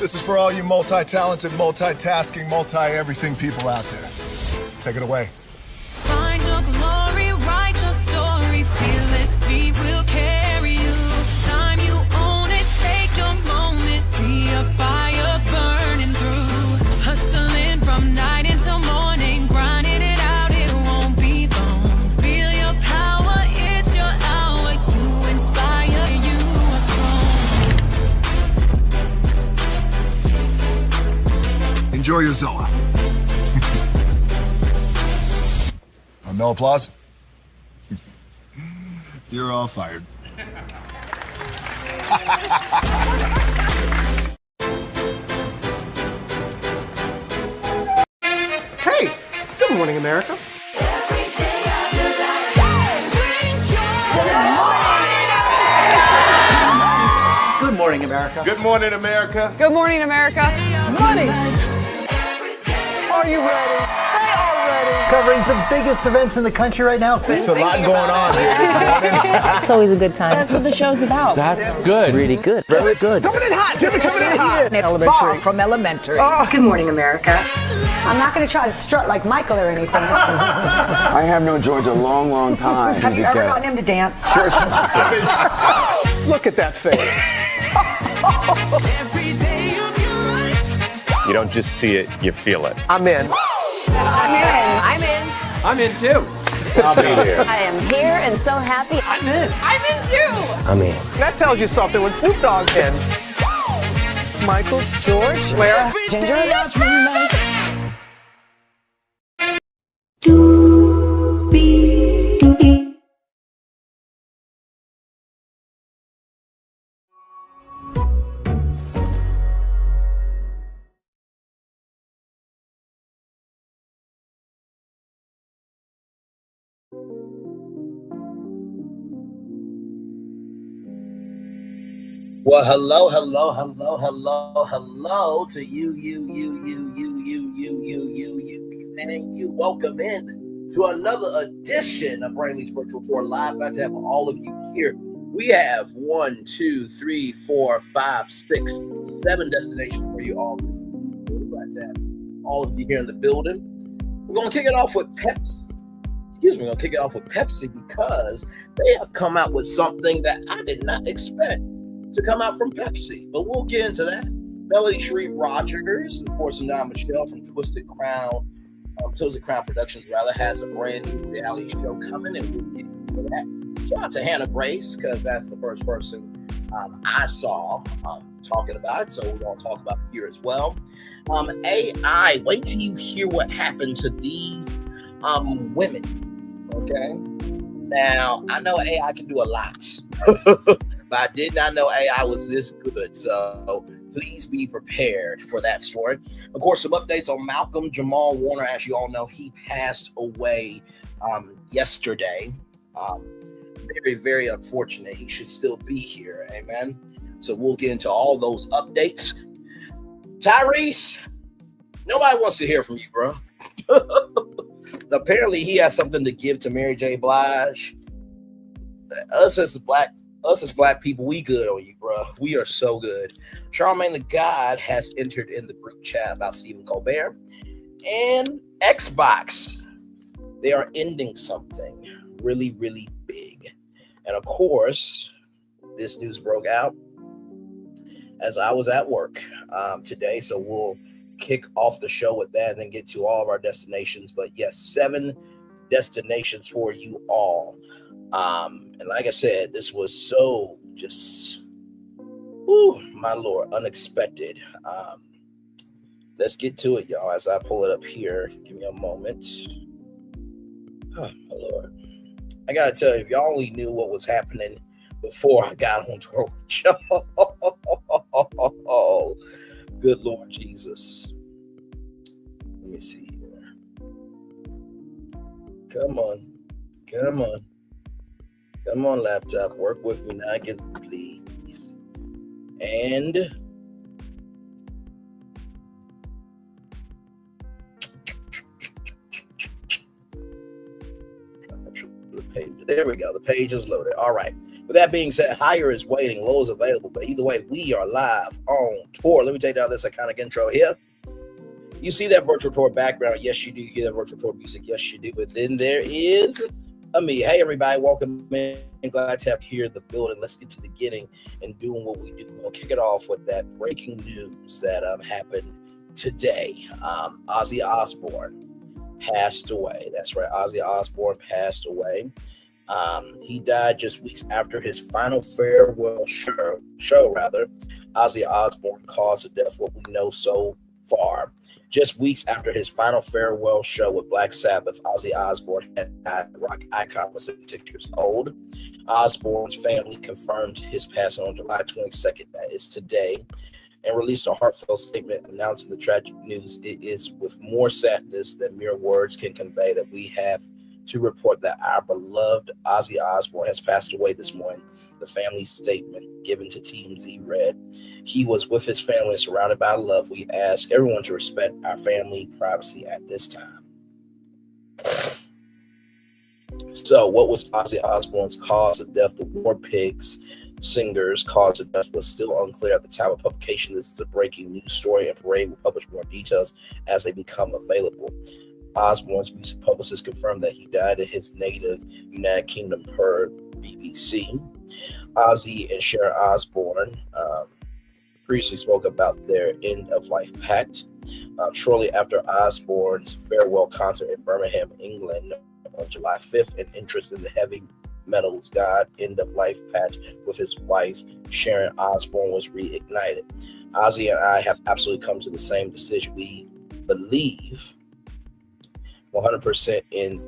This is for all you multi-talented, multitasking, multi-everything people out there. Take it away. Find your glory, write your story, fearless feet will carry you. Time you own it, take your moment, be a fire burning through. Hustling from night until morning, grinding it out, it won't be long. Feel your power, it's your hour, you inspire, you are strong. Enjoy your Zoa. No applause? You're all fired. Hey, good morning, America. Good morning, America. Good morning, America. Good morning, America. Money. Are you ready? Covering the biggest events in the country right now. There's a lot going on here. It's always a good time. That's what the show's about. That's good. Really good. Very good. Coming in hot, Jimmy, coming in hot. It's far from elementary. Good morning, America. I'm not going to try to strut like Michael or anything. I have known George a long, long time. Have you ever gotten him to dance? Look at that face. You don't just see it, you feel it. I'm in. I'm in. I'm in too. I'll be there. I am here and so happy. I'm in. I'm in too. I'm in. That tells you something when Snoop Dogg's in. Michael, George, where? Ginger. Well, hello to you, and you. Welcome in to another edition of Brainley's Virtual Tour Live. Glad to have all of you here. We have 1, 2, 3, 4, 5, 6, 7 destinations for you all. Glad to have all of you here in the building. We're going to kick it off with Pepsi. We're going to kick it off with Pepsi because they have come out with something that I did not expect to come out from Pepsi, but we'll get into that. Melody Shari Rogers, of course, and now Michelle from Twisted Crown Productions, has a brand new reality show coming, and we'll get into that. Shout out to Hannah Grace, because that's the first person I saw talking about it, so we're going to talk about it here as well. AI, wait till you hear what happened to these women, okay? Now, I know AI can do a lot, but I did not know AI was this good. So please be prepared for that story. Of course, some updates on Malcolm-Jamal Warner. As you all know, he passed away yesterday. Very, very unfortunate. He should still be here. Amen. So we'll get into all those updates. Tyrese, nobody wants to hear from you, bro. Apparently, he has something to give to Mary J. Blige. Us as black people, we good on you, bro. We are so good. Charlamagne the God has entered in the group chat about Stephen Colbert. And Xbox, they are ending something really, really big. And of course, this news broke out as I was at work today. So we'll kick off the show with that and then get to all of our destinations. But yes, 7 destinations for you all. And like I said, this was so just, my Lord, unexpected. Let's get to it, y'all, as I pull it up here. Give me a moment. Oh, my Lord. I got to tell you, if y'all only knew what was happening before I got on tour with y'all. Good Lord Jesus. Let me see here. Come on, laptop. Work with me now, please. And the page. There we go. The page is loaded. All right. With that being said, higher is waiting, low is available. But either way, we are live on tour. Let me take down this iconic intro here. You see that virtual tour background? Yes, you do. You hear that virtual tour music? Yes, you do. But then there is me. Hey, everybody, welcome in. Glad to have you here in the building. Let's get to the beginning and doing what we do. We'll kick it off with that breaking news that happened today. Ozzy Osbourne passed away. That's right. Ozzy Osbourne passed away. He died just weeks after his final farewell show. Ozzy Osbourne caused the death, what we know so far. Just weeks after his final farewell show with Black Sabbath, Ozzy Osbourne had died. The rock icon was 76 years old. Osbourne's family confirmed his passing on July 22nd, that is today, and released a heartfelt statement announcing the tragic news. It is with more sadness than mere words can convey that we have to report that our beloved Ozzy Osbourne has passed away this morning. The family statement given to TMZ read, "He was with his family surrounded by love. We ask everyone to respect our family privacy at this time." So what was Ozzy Osbourne's cause of death? The War Pigs singer's cause of death was still unclear at the time of publication. This is a breaking news story, and Parade will publish more details as they become available. Osbourne's music publicist confirmed that he died in his native United Kingdom per BBC. Ozzy and Shari Osbourne previously spoke about their end-of-life pact. Shortly after Osbourne's farewell concert in Birmingham, England on July 5th, an interest in the heavy metal's God end-of-life pact with his wife, Sharon Osbourne, was reignited. Ozzy and I have absolutely come to the same decision. We believe 100% in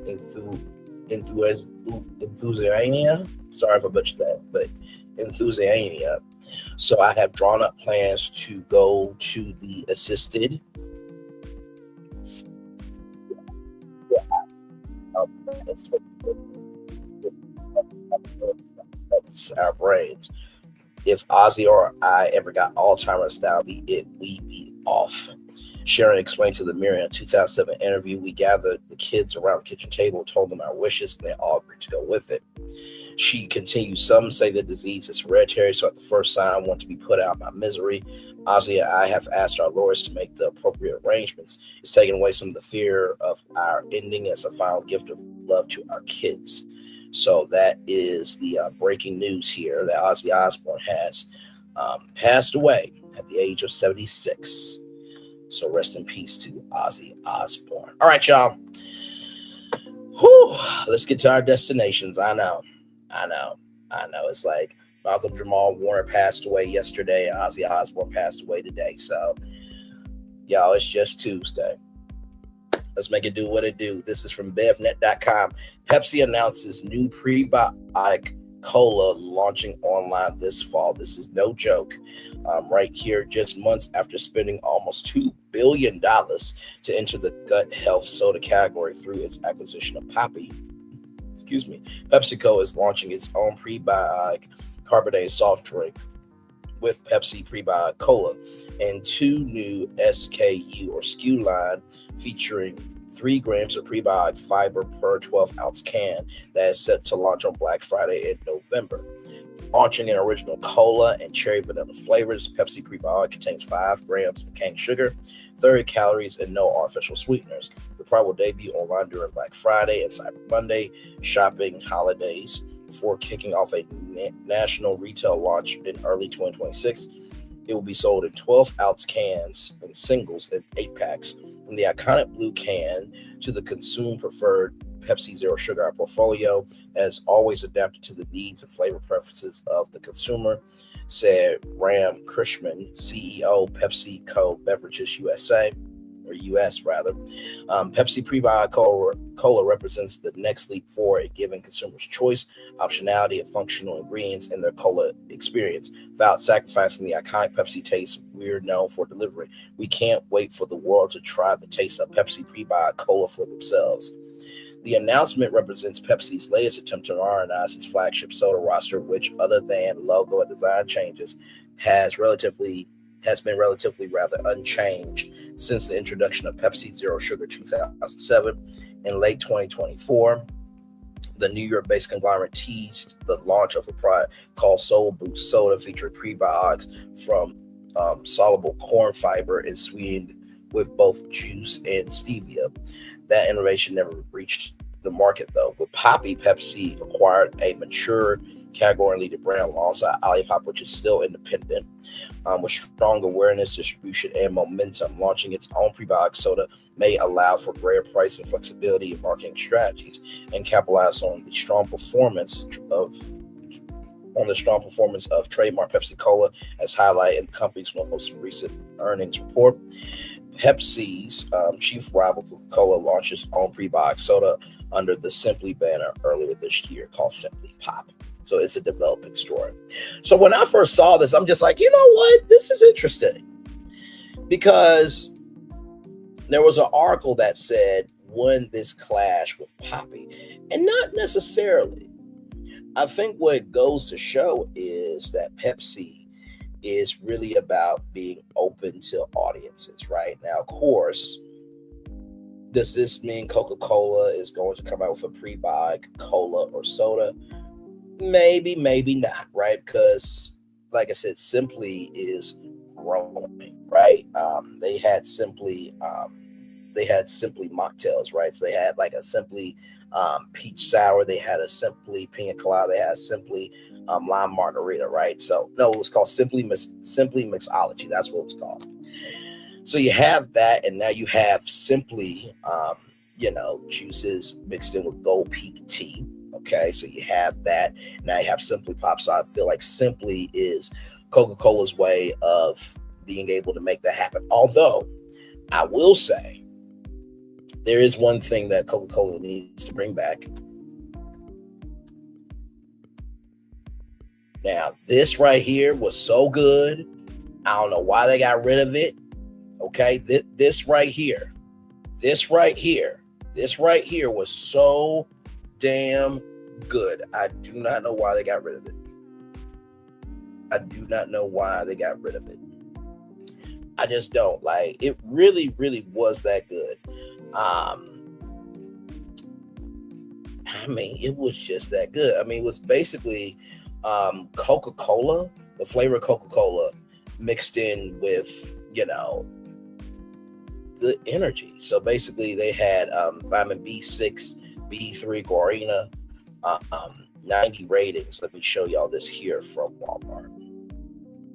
enthusiasm. Sorry if I butchered that, but enthusiasm. So I have drawn up plans to go to the assisted our brains. If Ozzy or I ever got Alzheimer's style, we'd be off. Sharon explained to the Mirror in a 2007 interview, "We gathered the kids around the kitchen table, told them our wishes, and they all agreed to go with it." She continues, "Some say the disease is hereditary, so at the first sign I want to be put out of my misery. Ozzy and I have asked our lawyers to make the appropriate arrangements. It's taken away some of the fear of our ending as a final gift of love to our kids." So that is the breaking news here that Ozzy Osbourne has passed away at the age of 76. So rest in peace to Ozzy Osbourne. All right, y'all. Whew. Let's get to our destinations. I know. It's like Malcolm-Jamal Warner passed away yesterday and Ozzy Osbourne passed away today. So, y'all, it's just Tuesday. Let's make it do what it do. This is from bevnet.com. Pepsi announces new Prebiotic Cola launching online this fall. This is no joke. Right here, just months after spending almost $2 billion to enter the gut health soda category through its acquisition of Poppi. Pepsi Co is launching its own prebiotic carbonated soft drink with Pepsi Prebiotic Cola and 2 new SKU line featuring 3 grams of prebiotic fiber per 12-ounce can that is set to launch on Black Friday in November. Launching in original cola and cherry vanilla flavors, Pepsi Prebiotic contains 5 grams of cane sugar, 30 calories, and no artificial sweeteners. The product will debut online during Black Friday and Cyber Monday shopping holidays before kicking off a national retail launch in early 2026. It will be sold in 12-ounce cans and singles and 8-packs, from the iconic blue can to the consumer-preferred Pepsi Zero Sugar portfolio has always adapted to the needs and flavor preferences of the consumer, said Ram Krishnan, CEO, Pepsi Co Beverages USA, or US rather. Pepsi Prebiotic Cola represents the next leap forward, giving consumers choice, optionality, and functional ingredients in their cola experience without sacrificing the iconic Pepsi taste we're known for delivering. We can't wait for the world to try the taste of Pepsi Prebiotic Cola for themselves. The announcement represents Pepsi's latest attempt to modernize its flagship soda roster, which, other than logo and design changes, has been relatively rather unchanged since the introduction of Pepsi Zero Sugar 2007 in late 2024. The New York-based conglomerate teased the launch of a product called Soul Boost Soda, featuring prebiotics from soluble corn fiber and sweetened with both juice and stevia. That innovation never reached the market, though. With Poppi, Pepsi acquired a mature category-leading brand alongside Olipop, which is still independent, with strong awareness, distribution, and momentum. Launching its own prebiotic soda may allow for greater pricing flexibility and marketing strategies, and capitalize on the strong performance of trademark Pepsi Cola, as highlighted in the company's most recent earnings report. Pepsi's chief rival, Coca-Cola, launched its own prebiotic soda under the Simply banner earlier this year, called Simply Pop. So it's a developing story. So when I first saw this, I'm just like, you know what? This is interesting. Because there was an article that said, when this clash with Poppi? And not necessarily. I think what it goes to show is that Pepsi is really about being open to audiences, right? Now, of course, does this mean Coca-Cola is going to come out with a prebiotic cola or soda? Maybe, maybe not, right? Because, like I said, Simply is growing, right? They had Simply mocktails, right? So they had like a Simply peach sour, they had a Simply pina colada, they had a Simply lime margarita, right? So no, it was called Simply Mixology. That's what it was called. So you have that, and now you have Simply, juices mixed in with Gold Peak tea. Okay, so you have that. Now you have Simply Pop. So I feel like Simply is Coca-Cola's way of being able to make that happen. Although I will say there is one thing that Coca-Cola needs to bring back. Now, this right here was so good. I don't know why they got rid of it. Okay, this right here was so damn good. I do not know why they got rid of it. I just don't. Like, it really, really was that good. It was just that good. It was basically Coca-Cola, the flavor of Coca-Cola mixed in with, the energy. So basically they had vitamin B6, B3, guarana, 90 ratings. Let me show y'all this here from Walmart.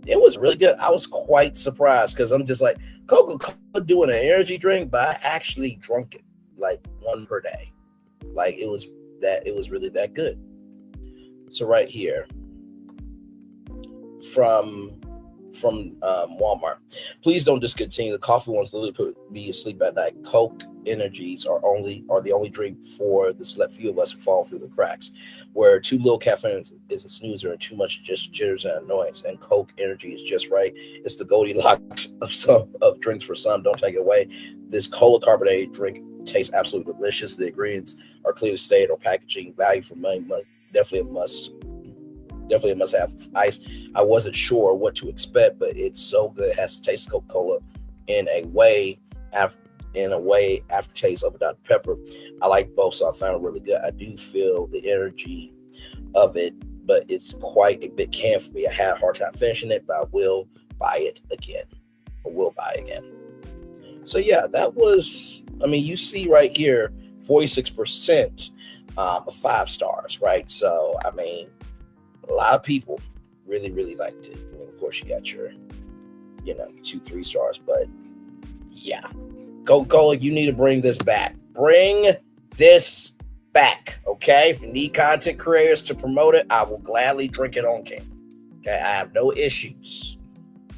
It was really good. I was quite surprised because I'm just like, Coca-Cola doing an energy drink, but I actually drunk it like one per day. Like it was really that good. So right here from Walmart. Please don't discontinue. The coffee ones literally put me asleep at night. Coke energies are the only drink for the select few of us who fall through the cracks, where too little caffeine is a snoozer and too much just jitters and annoyance, and Coke energy is just right. It's the Goldilocks of drinks for some. Don't take it away. This cola carbonated drink tastes absolutely delicious. The ingredients are clearly stated on packaging. Value for money, definitely a must have ice. I wasn't sure what to expect, but it's so good. It has to taste Coca-Cola in a way aftertaste of Dr. Pepper. I like both, so I found it really good. I do feel the energy of it, but it's quite a bit canned for me. I had a hard time finishing it, but I will buy it again. So yeah, that was, you see right here, 46% of 5 stars, right? So, a lot of people really, really liked it. Of course, you got your, 2-3 stars, but yeah. Coca-Cola, you need to bring this back. Bring this back, okay? If you need content creators to promote it, I will gladly drink it on camera. Okay, I have no issues.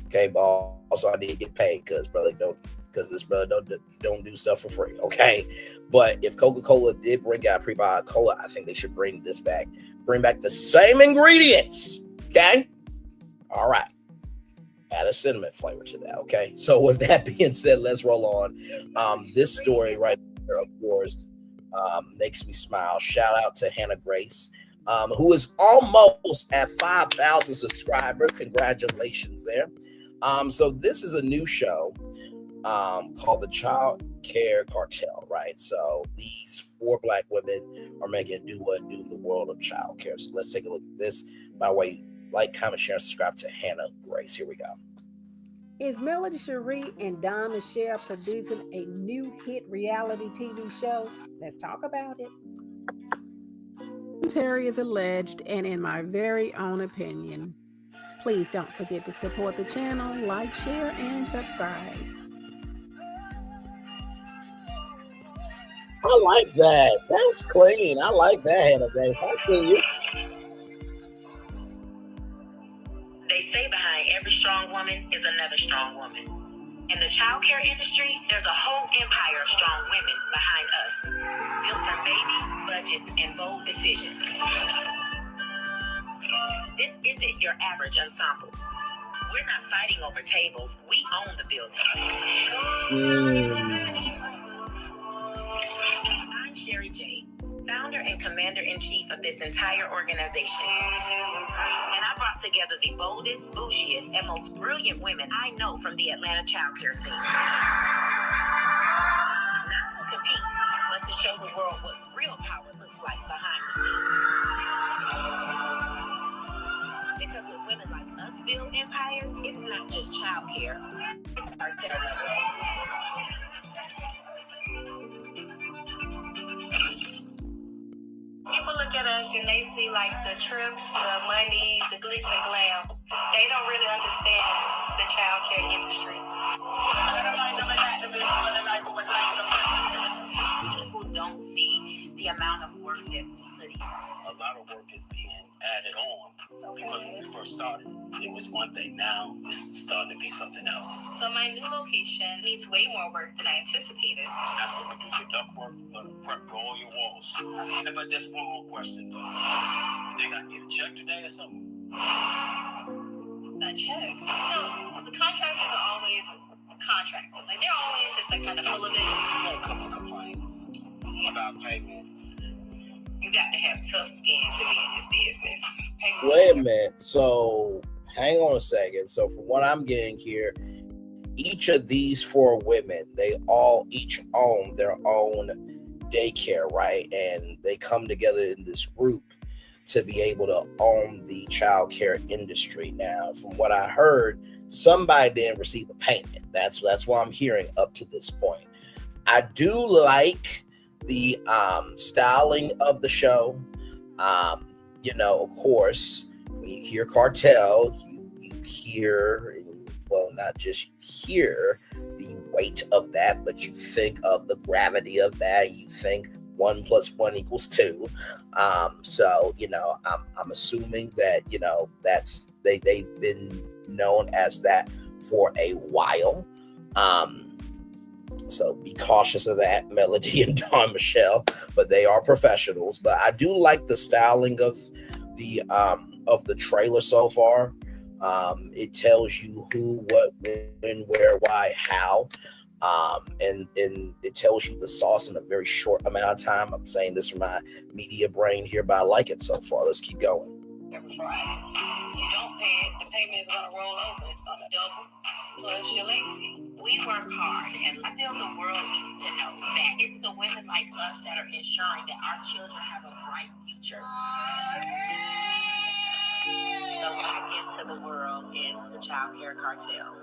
Okay, but also I need to get paid because this brother don't do stuff for free. Okay, but if Coca-Cola did bring out prebiotic cola, I think they should bring this back. Bring back the same ingredients. Okay, all right. Add a cinnamon flavor to that. Okay, so with that being said, let's roll on. This story right here, of course, makes me smile. Shout out to Hannah Grace, who is almost at 5,000 subscribers. Congratulations there. So this is a new show called the Child Care Cartel, right? So these 4 Black women are making a do in the world of child care. So let's take a look at this. By the way, like, comment, share, and subscribe to Hannah Grace. Here we go. Is Melody Shari and Don Michelle producing a new hit reality TV show? Let's talk about it. Terry is alleged, and in my very own opinion, please don't forget to support the channel, like, share, and subscribe. I like that. That's clean. I like that, Hannah Grace. I see you. They say behind every strong woman is another strong woman. In the childcare industry, there's a whole empire of strong women behind us, built from babies, budgets, and bold decisions. This isn't your average ensemble. We're not fighting over tables. We own the building. I'm Shari J, founder and commander-in-chief of this entire organization. And I brought together the boldest, bougiest, and most brilliant women I know from the Atlanta childcare scene. Not to compete, but to show the world what real power looks like behind the scenes. Because when women like us build empires, it's not just childcare. It's our People look at us and they see like the trips, the money, the glitz and glam. They don't really understand the child care industry. People don't see the amount of work that we put in. A lot of work is being added on. Because when we first started, it was one thing. Now it's starting to be something else. So my new location needs way more work than I anticipated. After you do your duct work, you're going to prep all your walls. But there's one more question though. You think I can get a check today or something? A check? No, the contractors are always contracted. Like they're always just like kind of full of it. No, a couple of complaints about payments. You got to have tough skin to be in this business. Wait a minute. So hang on a second. So from what I'm getting here, each of these 4 women, they all each own their own daycare, right? And they come together in this group to be able to own the child care industry. Now, from what I heard, somebody didn't receive a payment. That's what I'm hearing up to this point. I do like the styling of the show. Of course, when you hear cartel, you hear, well, not just you hear the weight of that, but you think of the gravity of that. You think 1 + 1 = 2. So, I'm assuming that, that's they've been known as that for a while. So be cautious of that, Melody and Don Michelle, but they are professionals. But I do like the styling of the trailer so far. It tells you who, what, when, where, why, how. And it tells you the sauce in a very short amount of time. I'm saying this from my media brain here, but I like it so far. Let's keep going. Every Friday. You don't pay it, the payment is going to roll over. It's going to double plus your late fee. We work hard, and I feel the world needs to know that it's the women like us that are ensuring that our children have a bright future. So what I give to the world is the child care cartel.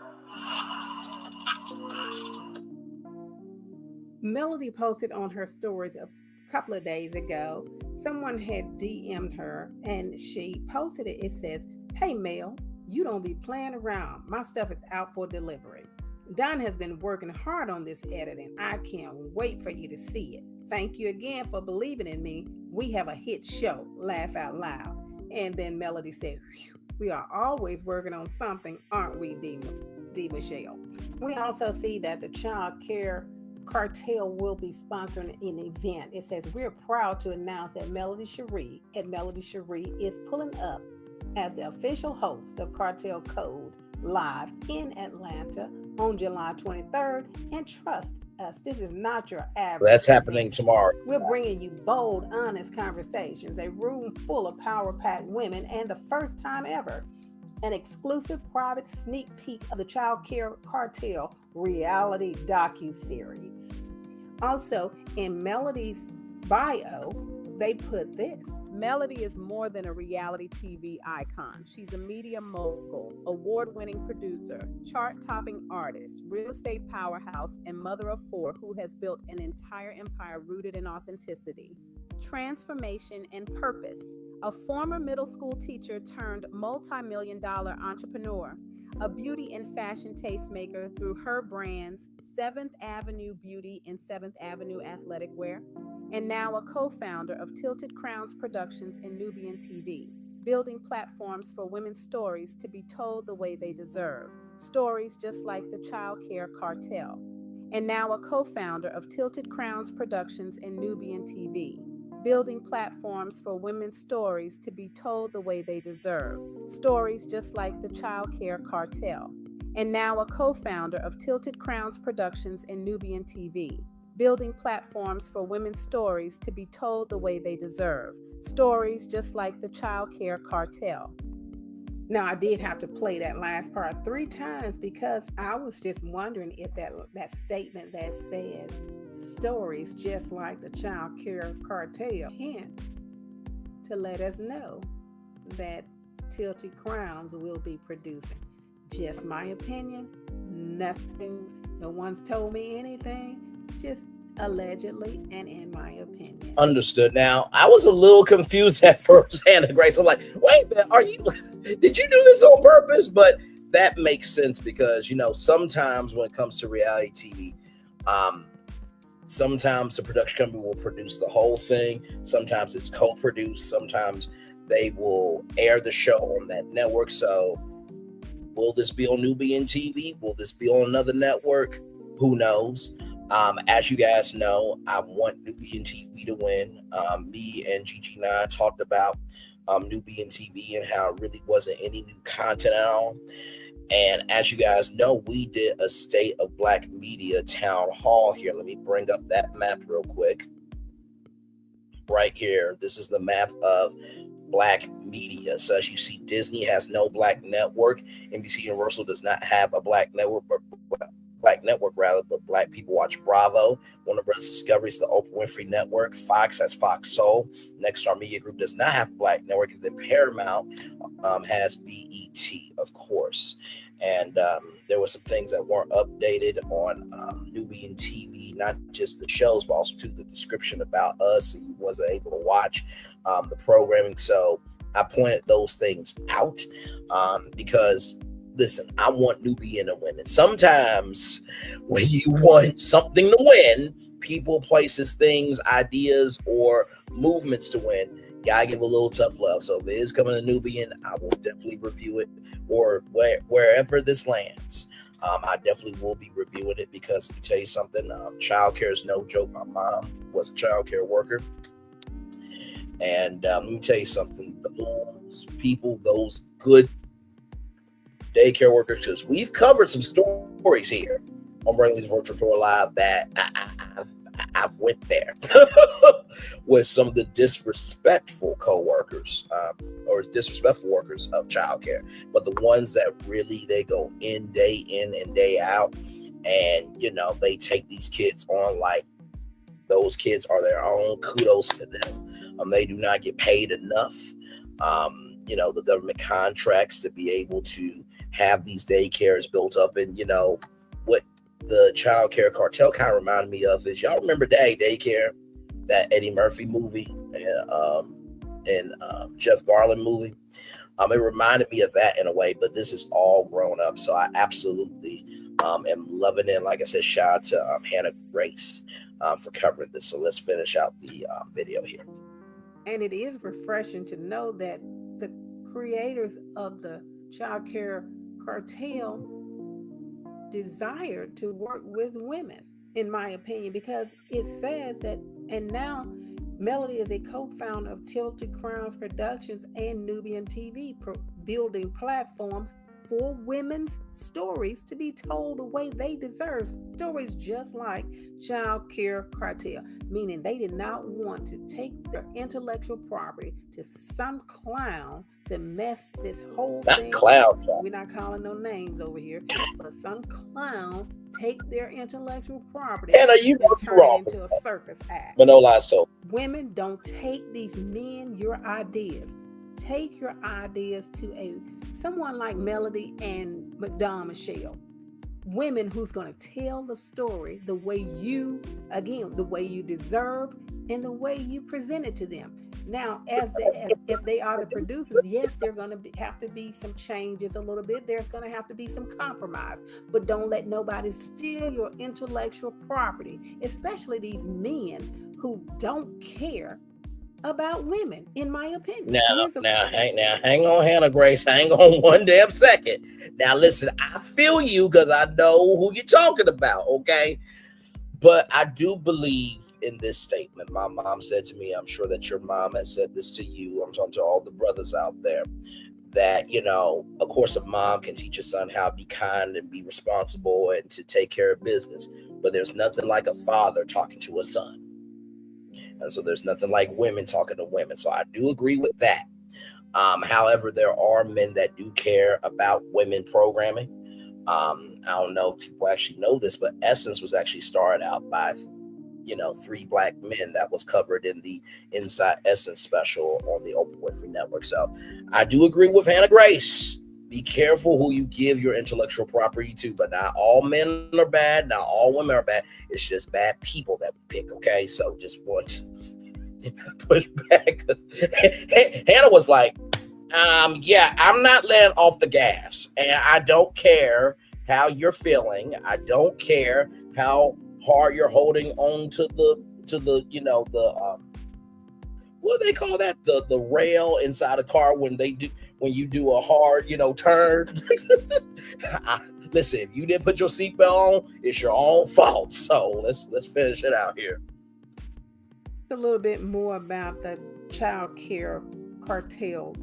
Melody posted on her stories a couple of days ago. Someone had DM'd her and she posted it. It says, "Hey Mel, you don't be playing around. My stuff is out for delivery. Don has been working hard on this editing. I can't wait for you to see it. Thank you again for believing in me. We have a hit show. Laugh out loud." And then Melody said, "We are always working on something, aren't we, D. Michelle?" We also see that the child care cartel will be sponsoring an event. It says, "We're proud to announce that Melody Shari is pulling up as the official host of Cartel Code Live in Atlanta on July 23rd. And trust us, this is not your average. That's happening tomorrow. We're bringing you bold, honest conversations, a room full of power-packed women, and the first time ever, an exclusive private sneak peek of the Child Care Cartel reality docuseries. Also, in Melody's bio, they put this. Melody is more than a reality TV icon. She's a media mogul, award-winning producer, chart-topping artist, real estate powerhouse, and mother of four who has built an entire empire rooted in authenticity, transformation, and purpose. A former middle school teacher turned multi-million-dollar entrepreneur, a beauty and fashion tastemaker through her brands 7th Avenue Beauty and 7th Avenue Athletic Wear, and now a co-founder of Tilted Crowns Productions and Nubian TV, building platforms for women's stories to be told the way they deserve, stories just like the Child Care Cartel, and now a co-founder of Tilted Crowns Productions and Nubian TV, building platforms for women's stories to be told the way they deserve, stories just like the Child Care Cartel, and now a co-founder of Tilted Crowns Productions and Nubian TV, building platforms for women's stories to be told the way they deserve, stories just like the Child Care Cartel. Now, I did have to play that last part 3 times because I was just wondering if that statement that says stories just like the Child Care Cartel hint to let us know that Tilted Crowns will be producing. Just my opinion, nothing, no one's told me anything, just allegedly and in my opinion. Understood. Now, I was a little confused at first, Hannah Grace. I'm like, wait a minute, did you do this on purpose? But that makes sense because, sometimes when it comes to reality TV, sometimes the production company will produce the whole thing. Sometimes it's co-produced. Sometimes they will air the show on that network. So will this be on Nubian TV? Will this be on another network? Who knows? As you guys know, I want Nubian TV to win. Me and Gigi9 talked about Nubian TV and how it really wasn't any new content at all. And as you guys know, we did a State of Black Media town hall here. Let me bring up that map real quick. Right here. This is the map of Black media. So as you see, Disney has no Black network. NBC Universal does not have a Black network, but Black people watch Bravo. Warner Brothers Discovery is the Oprah Winfrey Network. Fox has Fox Soul. Next Star Media Group does not have Black network. And then Paramount has BET, of course. And there were some things that weren't updated on Nubian TV, not just the shows, but also the description about us. And you wasn't able to watch the programming. So I pointed those things out because, listen, I want Nubian to win. And sometimes when you want something to win, people, places, things, ideas, or movements to win, gotta give a little tough love. So if it is coming to Nubian, I will definitely review it, or wherever this lands. I definitely will be reviewing it because let me tell you something, childcare is no joke. My mom was a childcare worker. And let me tell you something, those people, those good daycare workers, because we've covered some stories here on Brainley's Virtual Tour Live that I've went there with some of the disrespectful co-workers or disrespectful workers of childcare, but the ones that really, they go in and day out, and they take these kids on like those kids are their own. Kudos to them. They do not get paid enough. The government contracts to be able to have these daycares built up. And what the Child Care Cartel kind of reminded me of is, y'all remember Daycare, that Eddie Murphy movie and Jeff Garland movie? It reminded me of that in a way, but this is all grown up. So I absolutely am loving it. Like I said, shout out to Hannah Grace for covering this. So let's finish out the video here. And it is refreshing to know that the creators of the Child Care Cartel desire to work with women, in my opinion, because it says that, and now Melody is a co-founder of Tilted Crowns Productions and Nubian TV, building platforms for women's stories to be told the way they deserve. Stories just like child care cartel, meaning they did not want to take their intellectual property to some clown to mess this whole thing. Clown. We're not calling no names over here, but some clown take their intellectual property Anna, you and turn it into a circus act. But no lies told. Women, don't take these men your ideas. Take your ideas to someone like Melody and Madame Michelle. Women who's going to tell the story the way you deserve and the way you present it to them. Now, if they are the producers, yes, they're going to have to be some changes a little bit. There's going to have to be some compromise, but don't let nobody steal your intellectual property, especially these men who don't care about women, in my opinion. Hang on, Hannah Grace. Hang on one damn second. Now, listen, I feel you because I know who you're talking about, okay? But I do believe in this statement. My mom said to me, I'm sure that your mom has said this to you. I'm talking to all the brothers out there that, you know, of course, a mom can teach a son how to be kind and be responsible and to take care of business. But there's nothing like a father talking to a son. And so there's nothing like women talking to women. So I do agree with that. However, there are men that do care about women programming. I don't know if people actually know this, but Essence was actually started out by, 3 black men that was covered in the Inside Essence special on the Oprah Winfrey Network. So I do agree with Hannah Grace. Be careful who you give your intellectual property to, but not all men are bad. Not all women are bad. It's just bad people that we pick. Okay. So just want to push back. Hannah was like, I'm not letting off the gas, and I don't care how you're feeling. I don't care how hard you're holding on to the what do they call that? The rail inside a car when you do a hard, turn. Listen, if you didn't put your seatbelt on, it's your own fault. So let's finish it out here. A little bit more about the child care cartel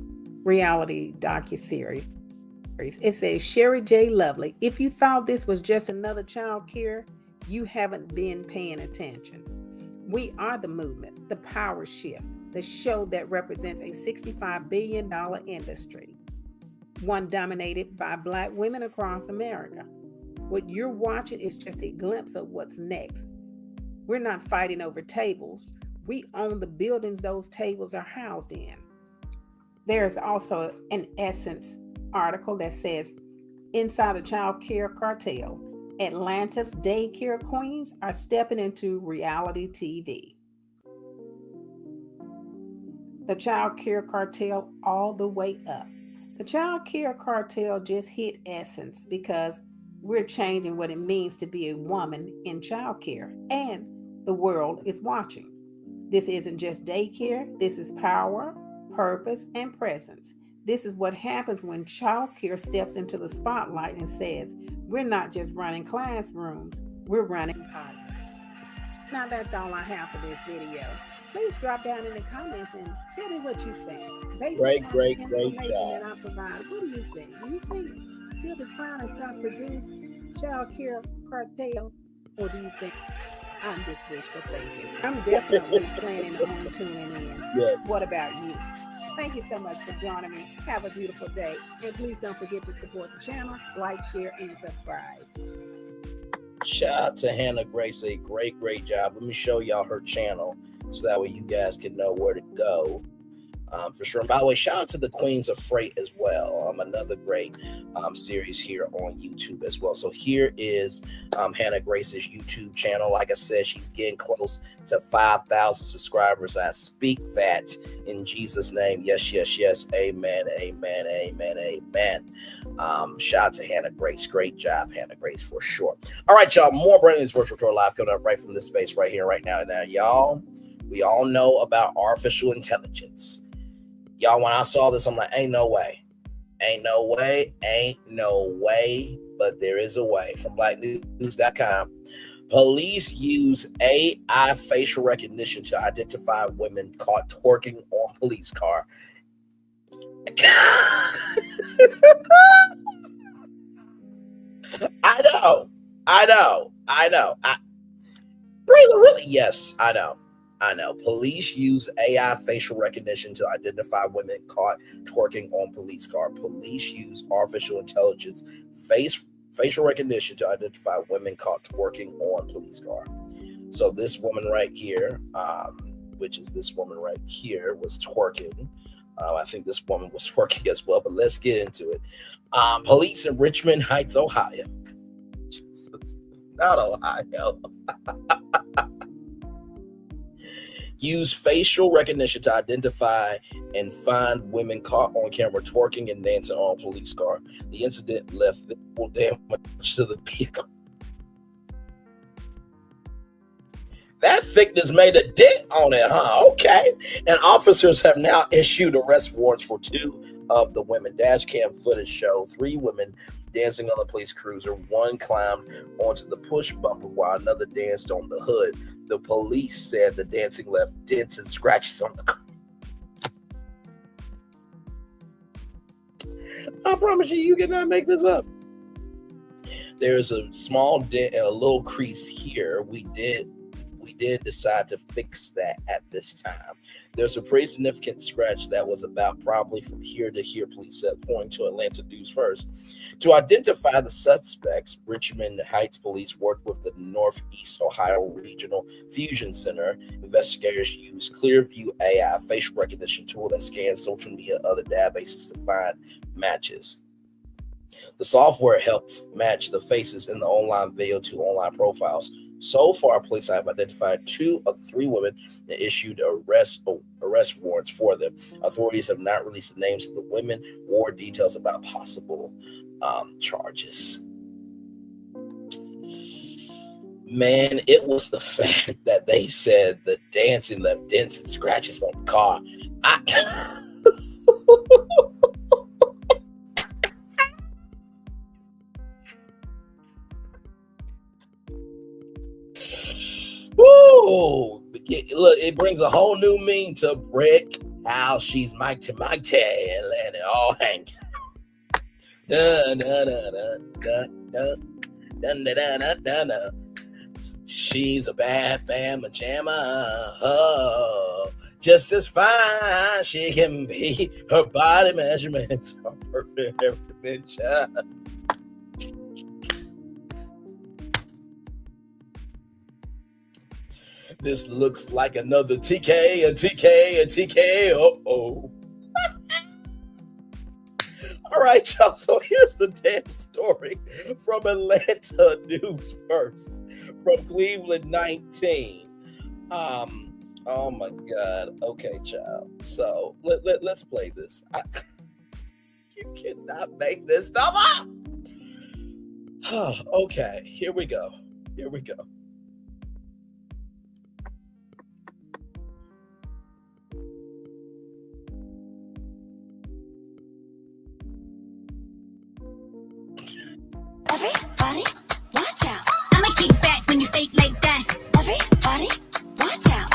reality docuseries. It says, Sherry J. Lovely, if you thought this was just another child care, you haven't been paying attention. We are the movement, the power shift, the show that represents a $65 billion industry, one dominated by Black women across America. What you're watching is just a glimpse of what's next. We're not fighting over tables. We own the buildings those tables are housed in. There's also an Essence article that says, inside the child care cartel, Atlanta's daycare queens are stepping into reality TV. The child care cartel all the way up. The child care cartel just hit Essence because we're changing what it means to be a woman in child care, and the world is watching. This isn't just daycare. This is power, purpose, and presence. This is what happens when child care steps into the spotlight and says, we're not just running classrooms, we're running podcasts. Now that's all I have for this video. Please drop down in the comments and tell me what you think. Based on the information that I provide, what do you think? Do you think Till the Crown is going to produce child care cartel, or do you think I'm just wishful thinking? I'm definitely planning on tuning in. Yes. What about you? Thank you so much for joining me. Have a beautiful day. And please don't forget to support the channel, like, share, and subscribe. Shout out to Hannah Grace. A great job. Let me show y'all her channel so that way you guys can know where to go. For sure. And by the way, shout out to the Queens of Freight as well. Another great series here on YouTube as well. So here is Hannah Grace's YouTube channel. Like I said, she's getting close to 5,000 subscribers. I speak that in Jesus' name. Yes. Amen. Shout out to Hannah Grace. Great job, Hannah Grace, for sure. All right, y'all. More Brand News Virtual Tour Live coming up right from this space right here, right now. Now, y'all, we all know about artificial intelligence. Y'all, when I saw this, I'm like, ain't no way. But there is a way. From blacknews.com. Police use AI facial recognition to identify women caught twerking on police car. I know. Really? Yes, I know. Police use AI facial recognition to identify women caught twerking on police car. Police use artificial intelligence facial recognition to identify women caught twerking on police car. So this woman right here, which is this woman right here, was twerking. I think this woman was twerking as well, but let's get into it. Police in Richmond Heights, Ohio. Jesus, not Ohio. Use facial recognition to identify and find women caught on camera twerking and dancing on a police car. The incident left visible damage to the vehicle. That thickness made a dent on it, huh? Okay. And officers have now issued arrest warrants for 2 of the women. Dash cam footage show 3 women dancing on the police cruiser. One climbed onto the push bumper while another danced on the hood. The police said the dancing left dents and scratches on the car. I promise you cannot make this up. There's a small dent and a little crease here. We did decide to fix that at this time. There's a pretty significant scratch that was about probably from here to here, police said, pointing to Atlanta News First. To identify the suspects, Richmond Heights Police worked with the Northeast Ohio Regional Fusion Center. Investigators used Clearview AI facial recognition tool that scans social media and other databases to find matches. The software helped match the faces in the online video to online profiles. So far, police have identified 2 of the 3 women and issued arrest warrants for them. Authorities have not released the names of the women or details about possible charges. Man, it was the fact that they said the dancing left dents and scratches on the car. Woo! Look, it brings a whole new meaning to Brick. How she's mighty and let it all hang. She's a bad fama jamma. Oh, just as fine she can be. Her body measurements are perfect every dimension. This looks like another TK, a TK. Uh-oh. All right, y'all. So here's the damn story from Atlanta News First, from Cleveland 19. Oh my God. Okay, child. So let's play this. You cannot make this stuff up. Okay, here we go. Everybody, watch out. I'ma kick back when you fake like that. Everybody, watch out.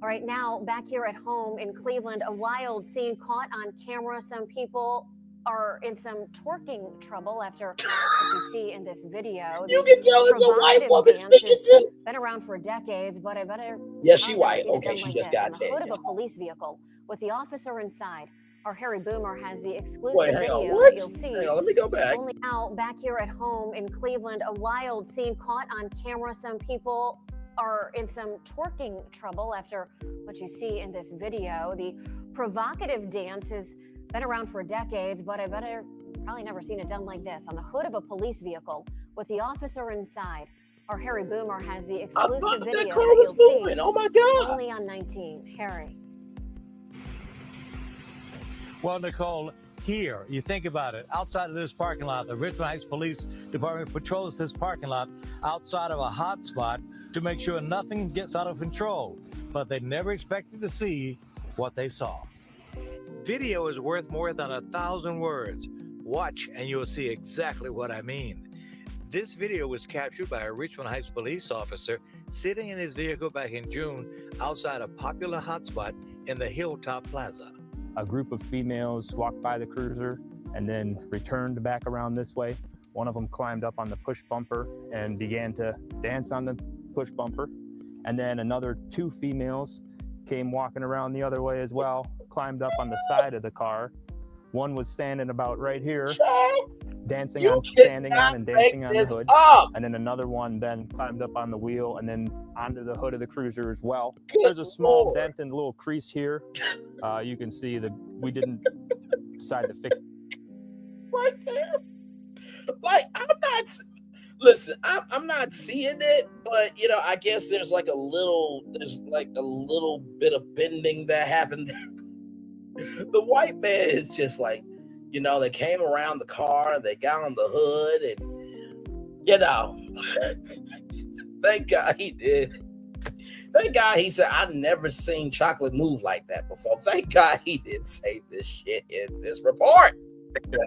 All right, now back here at home in Cleveland, a wild scene caught on camera. Some people are in some twerking trouble after what you see in this video. You can tell it's a white woman speaking to. Been around for decades, but I better. Yeah, she white. Okay, she just got the hood of a police vehicle with the officer inside. Our Harry Boomer has the exclusive video that you'll see. Hang on, let me go back. Only now back here at home in Cleveland, a wild scene caught on camera. Some people are in some twerking trouble after what you see in this video. The provocative dance has been around for decades, but I bet I've probably never seen it done like this. On the hood of a police vehicle with the officer inside. Our Harry Boomer has the exclusive video that you'll see. Oh my God. Only on 19. Harry. Well, Nicole, here, you think about it, outside of this parking lot, the Richmond Heights Police Department patrols this parking lot outside of a hot spot to make sure nothing gets out of control. But they never expected to see what they saw. Video is worth more than 1,000 words. Watch and you'll see exactly what I mean. This video was captured by a Richmond Heights police officer sitting in his vehicle back in June outside a popular hotspot in the Hilltop Plaza. A group of females walked by the cruiser and then returned back around this way. One of them climbed up on the push bumper and began to dance on the push bumper. And then another 2 females came walking around the other way as well, climbed up on the side of the car. One was standing about right here, standing on and dancing on the hood. And then another one then climbed up on the wheel and then onto the hood of the cruiser as well. There's a small dent and a little crease here. You can see that we didn't decide to fix right there. Like, I'm not seeing it, but I guess there's like a little bit of bending that happened. The white man is just like, they came around the car, they got on the hood, and thank God he did. Thank God he said, I've never seen chocolate move like that before. Thank God he didn't say this shit in this report.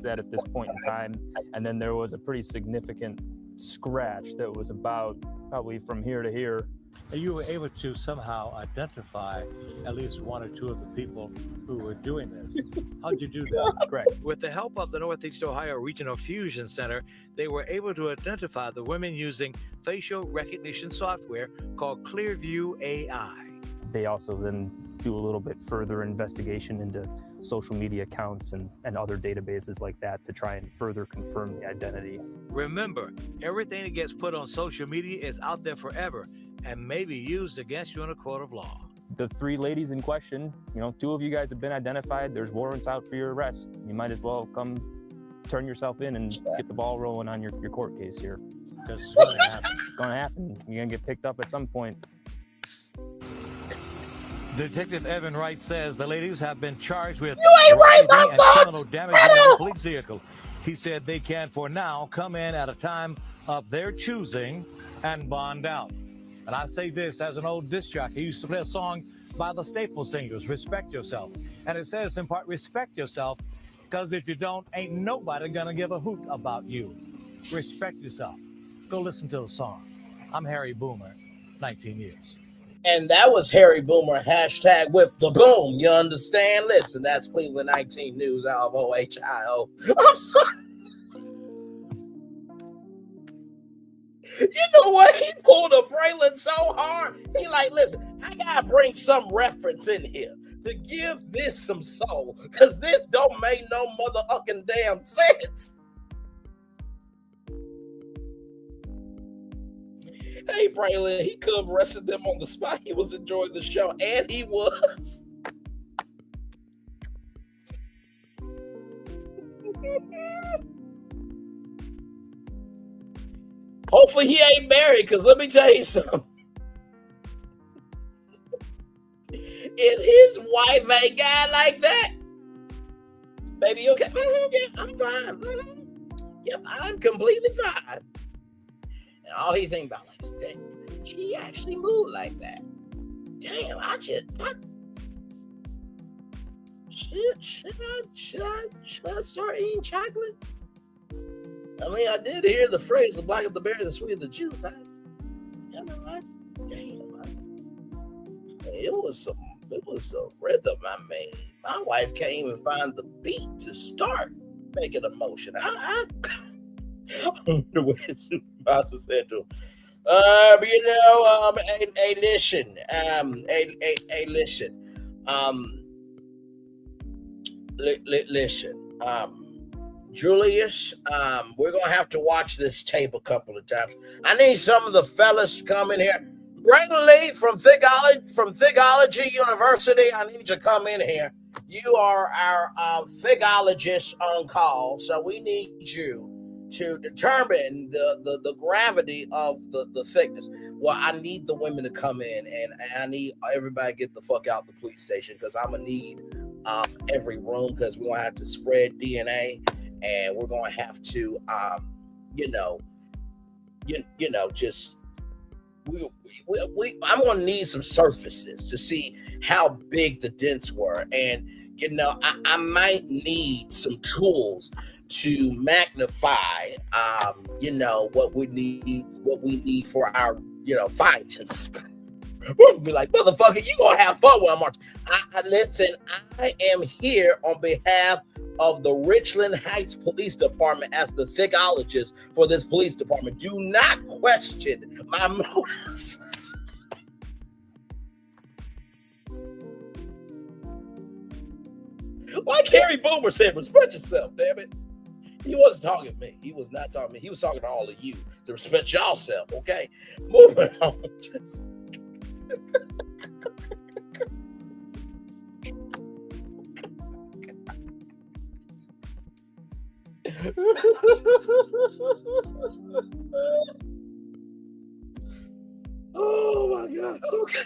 That at this point in time, and then there was a pretty significant scratch that was about probably from here to here. You were able to somehow identify at least 1 or 2 of the people who were doing this. How'd you do that? Correct. With the help of the Northeast Ohio Regional Fusion Center, they were able to identify the women using facial recognition software called Clearview AI. They also then do a little bit further investigation into social media accounts and other databases like that to try and further confirm the identity. Remember, everything that gets put on social media is out there forever and may be used against you in a court of law. The 3 ladies in question, 2 of you guys have been identified. There's warrants out for your arrest. You might as well come turn yourself in and get the ball rolling on your court case here. Because it's going to happen. It's going to happen. You're going to get picked up at some point. Detective Evan Wright says the ladies have been charged with riding and criminal damage to the police vehicle. He said they can, for now, come in at a time of their choosing and bond out. And I say this as an old disc jockey. He used to play a song by the Staple Singers, Respect Yourself. And it says in part, respect yourself, because if you don't, ain't nobody gonna give a hoot about you. Respect yourself. Go listen to the song. I'm Harry Boomer, 19 years. And that was Harry Boomer, hashtag with the boom. You understand? Listen, that's Cleveland 19 News out of OHIO. I'm sorry. You know what? He pulled a Braylon so hard. He like, listen, I gotta bring some reference in here to give this some soul, because this don't make no motherfucking damn sense. Hey, Braylon, he could have arrested them on the spot. He was enjoying the show, and he was. Hopefully he ain't married, because let me tell you something. If his wife ain't got like that, baby, okay, I'm fine. Yep, I'm completely fine. And all he think about, like, dang, she actually moved like that. Damn, should I start eating chocolate? I mean, I did hear the phrase, the blacker the berry, the sweeter the juice. It was some rhythm I made. My wife can't even find the beat to start making a motion. I wonder what his supervisor said to him. Listen. Julius, we're gonna have to watch this tape a couple of times. I need some of the fellas to come in here. Brandon Lee from Thigology University, I need you to come in here. You are our thigologist on call, so we need you to determine the gravity of the thickness. Well, I need the women to come in, and I need everybody to get the fuck out the police station, because I'm gonna need every room, because we're gonna have to spread DNA, and we're gonna have to I'm gonna need some surfaces to see how big the dents were, and I might need some tools to magnify what we need for our findings. We'll be like, motherfucker, you gonna have fun when I'm marching. Listen, I am here on behalf of the Richland Heights Police Department as the thickologist for this police department. Do not question my motives. Like Harry Boomer said, respect yourself, damn it. He wasn't talking to me. He was not talking to me. He was talking to all of you to respect yourself, okay? Moving on. Oh my God. Okay.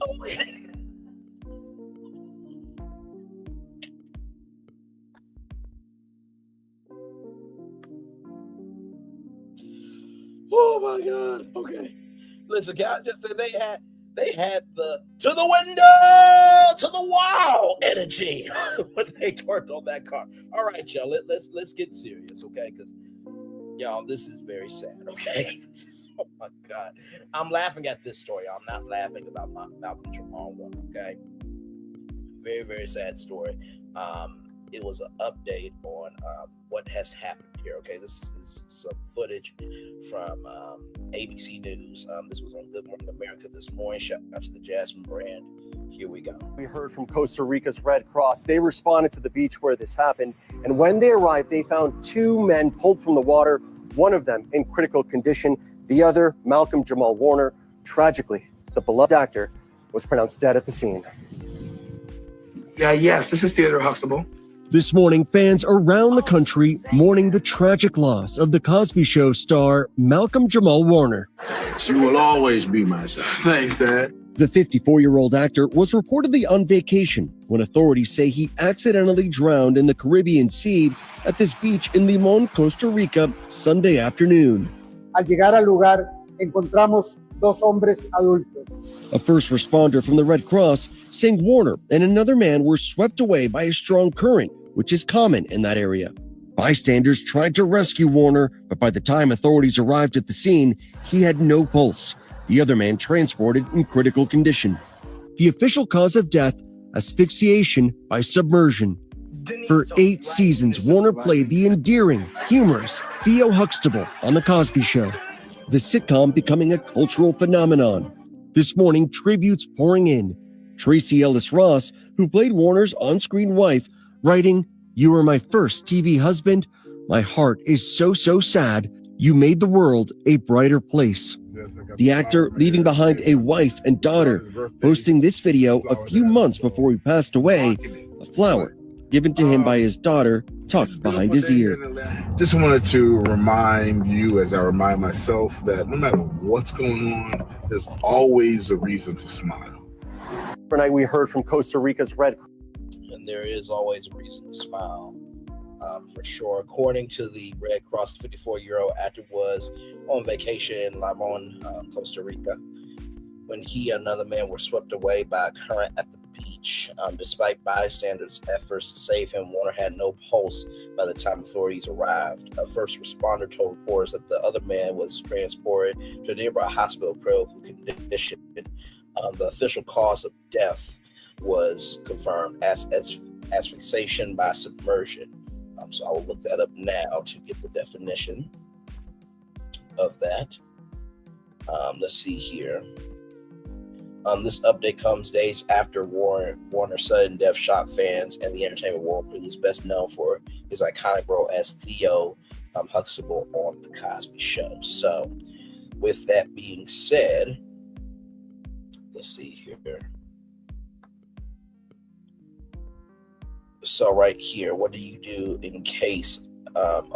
Okay. Oh my God. Okay. Listen, guys, just said they had the to the window, to the wall energy when they twerked on that car. All right, y'all, let's get serious, okay? Because y'all, this is very sad, okay? Oh my God. I'm laughing at this story. I'm not laughing about Malcolm-Jamal Warner, okay? Very, very sad story. It was an update on what has happened here, okay? This is some footage from ABC News. This was on Good Morning America this morning. Shout out to the Jasmine brand. Here we go. We heard from Costa Rica's Red Cross. They responded to the beach where this happened. And when they arrived, they found two men pulled from the water, one of them in critical condition, the other, Malcolm-Jamal Warner. Tragically, the beloved actor was pronounced dead at the scene. Yes, this is Theodore Huxtable. This morning, fans around the country mourning the tragic loss of the Cosby Show star Malcolm-Jamal Warner. You will always be my son. Thanks, Dad. The 54-year-old actor was reportedly on vacation when authorities say he accidentally drowned in the Caribbean Sea at this beach in Limón, Costa Rica, Sunday afternoon. Al llegar al lugar, encontramos dos hombres adultos. A first responder from the Red Cross saying Warner and another man were swept away by a strong current, which is common in that area. Bystanders tried to rescue Warner, but by the time authorities arrived at the scene, he had no pulse. The other man transported in critical condition. The official cause of death, asphyxiation by submersion. For 8 seasons, Warner played the endearing, humorous Theo Huxtable on The Cosby Show, the sitcom becoming a cultural phenomenon. This morning, tributes pouring in. Tracy Ellis Ross, who played Warner's on-screen wife, writing, "You were my first TV husband. My heart is so sad. You made the world a brighter place." The actor leaving behind a wife and daughter, posting this video a few months before he passed away, a flower given to him by his daughter tucked behind his ear. Just wanted to remind you, as I remind myself, that no matter what's going on, there's always a reason to smile. Tonight we heard from Costa Rica's Red Cross. And there is always a reason to smile, for sure. According to the Red Cross, 54-year-old actor was on vacation in Limón, Costa Rica, when he and another man were swept away by a current at the beach. Despite bystanders' efforts to save him, Warner had no pulse by the time authorities arrived. A first responder told reporters that the other man was transported to a nearby hospital in critical condition. The official cause of death was confirmed as asphyxiation by submersion. So I will look that up now to get the definition of that. Let's see here. This update comes days after Warner's sudden death shocked fans and the entertainment world, who is best known for his iconic role as Theo Huxtable on The Cosby Show. So, with that being said, let's see here. So right here, what do you do in case of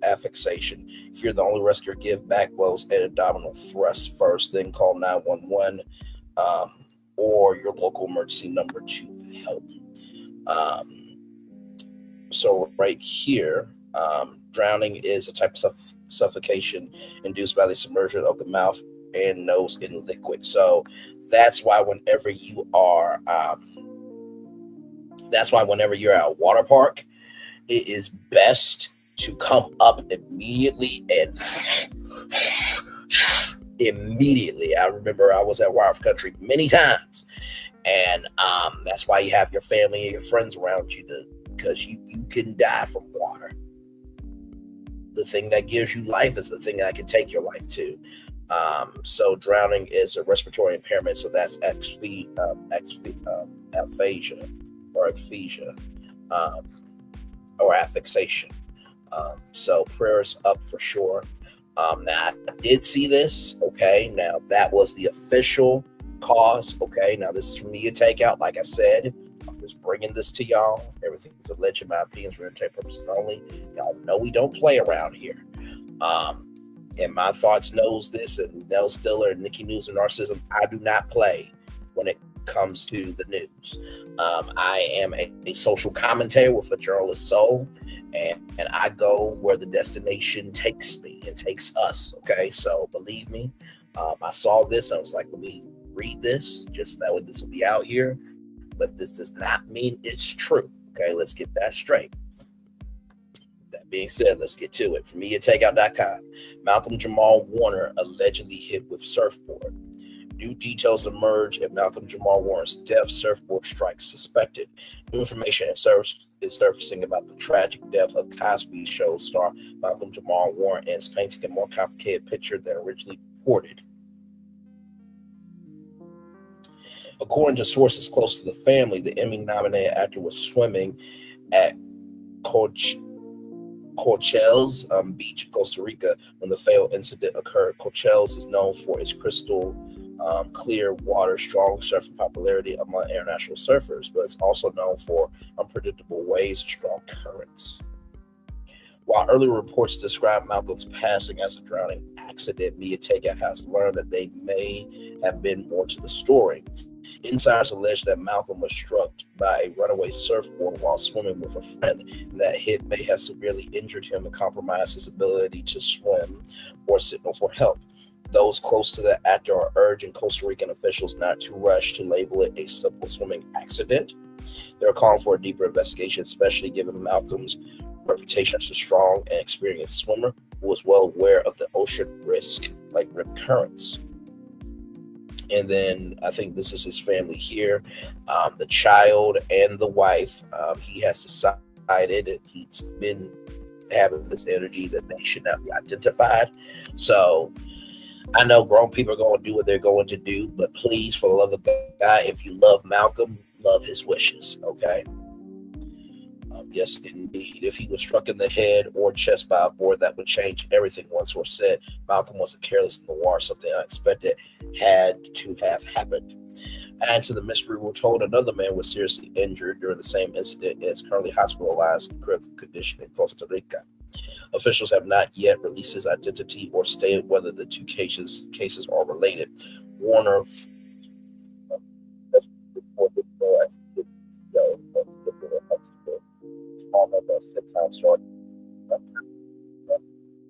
affixation? If you're the only rescuer, give back blows and abdominal thrust first, then call 911 or your local emergency number to help. So right here, drowning is a type of suffocation induced by the submersion of the mouth and nose in liquid. So that's why whenever you are whenever you're at a water park, it is best to come up immediately and immediately. I remember I was at Wild Country many times, and that's why you have your family and your friends around you, because you can die from water. The thing that gives you life is the thing that can take your life too. So drowning is a respiratory impairment, so that's aphasia or aphasia, or affixation. So prayers up for sure. Now I did see this. Okay, now that was the official cause. Okay, now this is from Media Takeout. Like I said, I'm just bringing this to y'all. Everything's alleged, my opinions for entertainment purposes only. Y'all know we don't play around here. And my thoughts knows this, and Nell Stiller and Nikki News and Narcissism. I do not play when it comes to the news. I am a social commentator with a journalist soul, and I go where the destination takes me and takes us. Okay, so believe me, I saw this. I was like, let me read this, just that way this will be out here. But this does not mean it's true. Okay, let's get that straight. That being said, let's get to it. From MediaTakeout.com, Malcolm-Jamal Warner allegedly hit with surfboard. New details emerge at Malcolm-Jamal Warner's death. Surfboard strike suspected. New information is surfacing about the tragic death of Cosby Show star Malcolm-Jamal Warner, and is painting a more complicated picture than originally reported. According to sources close to the family, the Emmy-nominated actor was swimming at Coachell's Beach, Costa Rica, when the fatal incident occurred. Coachell's is known for its crystal clear water, strong surfing popularity among international surfers, but it's also known for unpredictable waves and strong currents. While earlier reports described Malcolm's passing as a drowning accident, Media Takeout has learned that there may have been more to the story. Insiders allege that Malcolm was struck by a runaway surfboard while swimming with a friend, and that hit may have severely injured him and compromised his ability to swim or signal for help. Those close to the actor are urging Costa Rican officials not to rush to label it a simple swimming accident. They're calling for a deeper investigation, especially given Malcolm's reputation as a strong and experienced swimmer who was well aware of the ocean risk, like rip currents. And then I think this is his family here, the child and the wife. He has decided that he's been having this energy that they should not be identified. So I know grown people are going to do what they're going to do, but please, for the love of God, if you love Malcolm, love his wishes, okay? Yes, indeed. If he was struck in the head or chest by a board, that would change everything. One source said Malcolm wasn't careless in the water. Something unexpected had to have happened. Add to the mystery, we're told another man was seriously injured during the same incident and is currently hospitalized in critical condition in Costa Rica. Officials have not yet released his identity or stated whether the two cases are related. Warner sitcom star,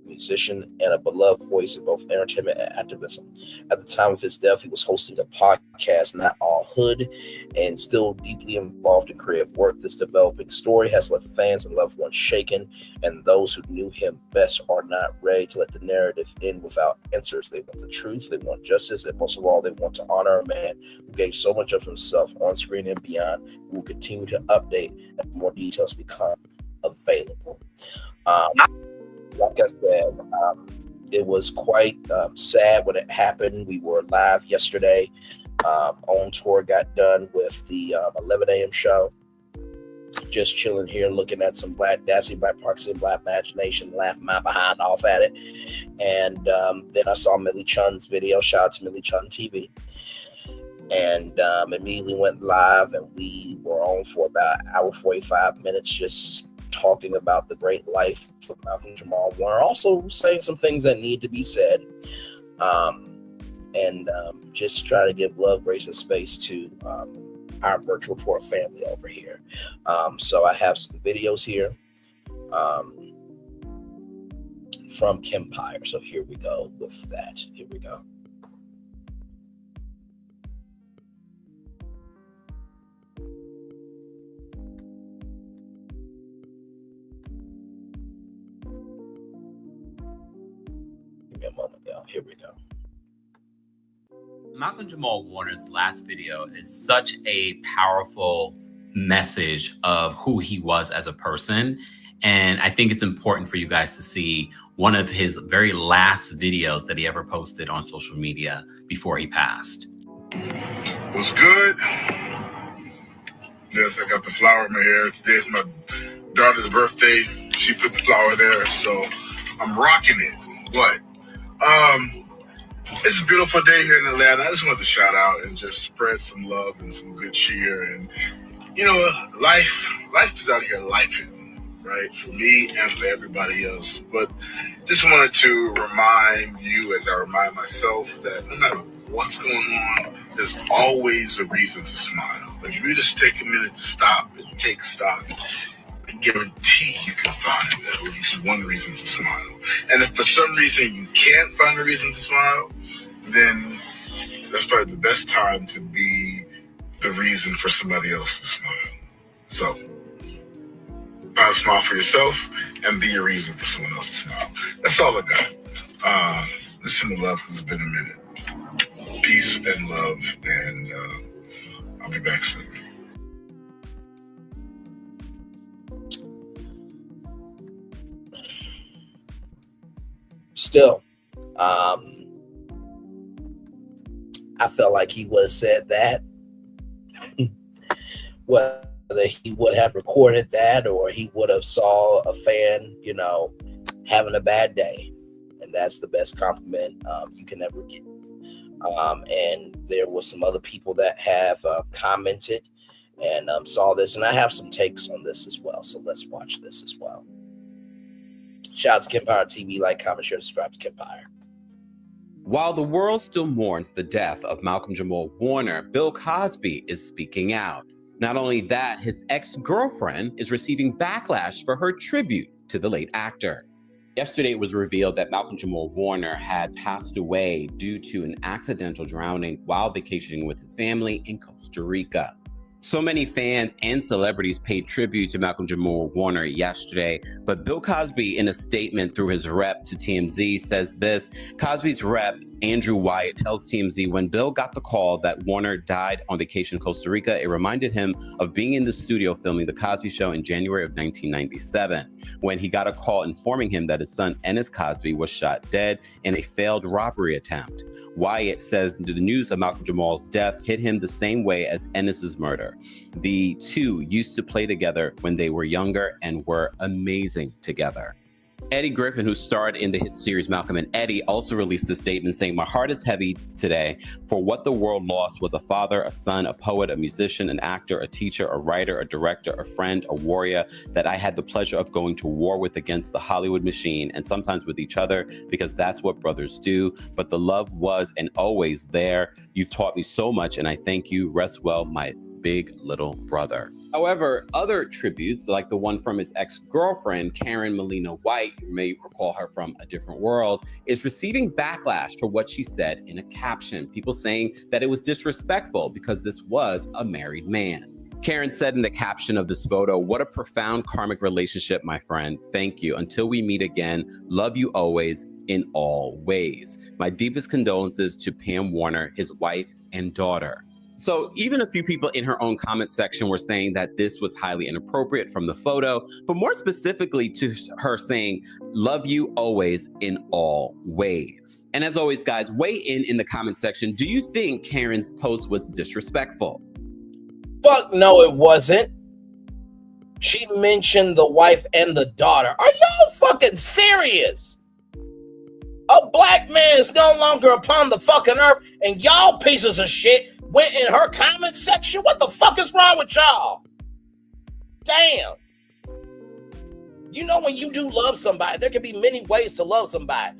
musician, and a beloved voice in both entertainment and activism. At the time of his death, he was hosting a podcast, Not All Hood, and still deeply involved in creative work. This developing story has left fans and loved ones shaken, and those who knew him best are not ready to let the narrative end without answers. They want the truth, they want justice, and most of all, they want to honor a man who gave so much of himself on screen and beyond. We will continue to update as more details become available. Like I said, it was quite sad when it happened. We were live yesterday. On tour, got done with the 11 a.m. show. Just chilling here, looking at some Black Dancing, Black Parks and Black Imagination, laughing my behind off at it. And then I saw Millie Chun's video. Shout out to Millie Chun TV. And immediately went live, and we were on for about an hour, 45 minutes, just talking about the great life of Malcolm-Jamal Warner, also saying some things that need to be said, and just try to give love, grace, and space to our virtual tour family over here. So I have some videos here from Kempire. So here we go with that. Here we go. Give me a moment, y'all. Here we go. Malcolm-Jamal Warner's last video is such a powerful message of who he was as a person. And I think it's important for you guys to see one of his very last videos that he ever posted on social media before he passed. What's good? Yes, I got the flower in my hair. Today's my daughter's birthday. She put the flower there, so I'm rocking it. What? It's a beautiful day here in Atlanta. I just wanted to shout out and just spread some love and some good cheer. And, you know, life is out here lifing, right? For me and for everybody else. But just wanted to remind you, as I remind myself, that no matter what's going on, there's always a reason to smile. If you just take a minute to stop and take stock, I guarantee you can find at least one reason to smile. And if for some reason you can't find a reason to smile, then that's probably the best time to be the reason for somebody else to smile. So, find a smile for yourself and be a reason for someone else to smile. That's all I got. Listen to love because it's been a minute. Peace and love, and I'll be back soon. Still, I felt like he would have said that. Whether he would have recorded that or he would have saw a fan, you know, having a bad day. And that's the best compliment you can ever get. And there were some other people that have commented and saw this. And I have some takes on this as well. So let's watch this as well. Shout out to Kempire TV. Like, comment, share, subscribe to Kempire. While the world still mourns the death of Malcolm-Jamal Warner, Bill Cosby is speaking out. Not only that, his ex-girlfriend is receiving backlash for her tribute to the late actor. Yesterday, it was revealed that Malcolm-Jamal Warner had passed away due to an accidental drowning while vacationing with his family in Costa Rica. So many fans and celebrities paid tribute to Malcolm-Jamal Warner yesterday, but Bill Cosby, in a statement through his rep to TMZ, says this. Cosby's rep, Andrew Wyatt, tells TMZ when Bill got the call that Warner died on vacation in Costa Rica, it reminded him of being in the studio filming The Cosby Show in January of 1997, when he got a call informing him that his son, Ennis Cosby, was shot dead in a failed robbery attempt. Wyatt says the news of Malcolm-Jamal's death hit him the same way as Ennis's murder. The two used to play together when they were younger and were amazing together. Eddie Griffin, who starred in the hit series Malcolm and Eddie, also released a statement saying, "My heart is heavy today, for what the world lost was a father, a son, a poet, a musician, an actor, a teacher, a writer, a director, a friend, a warrior that I had the pleasure of going to war with against the Hollywood machine and sometimes with each other, because that's what brothers do. But the love was and always there. You've taught me so much, and I thank you. Rest well, my big little brother." However, other tributes, like the one from his ex-girlfriend, Karen Melina White, you may recall her from A Different World, is receiving backlash for what she said in a caption. People saying that it was disrespectful because this was a married man. Karen said in the caption of this photo, "What a profound karmic relationship, my friend. Thank you. Until we meet again, love you always, in all ways. My deepest condolences to Pam Warner, his wife and daughter." So even a few people in her own comment section were saying that this was highly inappropriate from the photo, but more specifically to her saying, "Love you always in all ways." And as always, guys, weigh in the comment section. Do you think Karen's post was disrespectful? Fuck no, it wasn't. She mentioned the wife and the daughter. Are y'all fucking serious? A black man is no longer upon the fucking earth, and y'all pieces of shit went in her comment section? What the fuck is wrong with y'all? Damn. You know, when you do love somebody, there can be many ways to love somebody.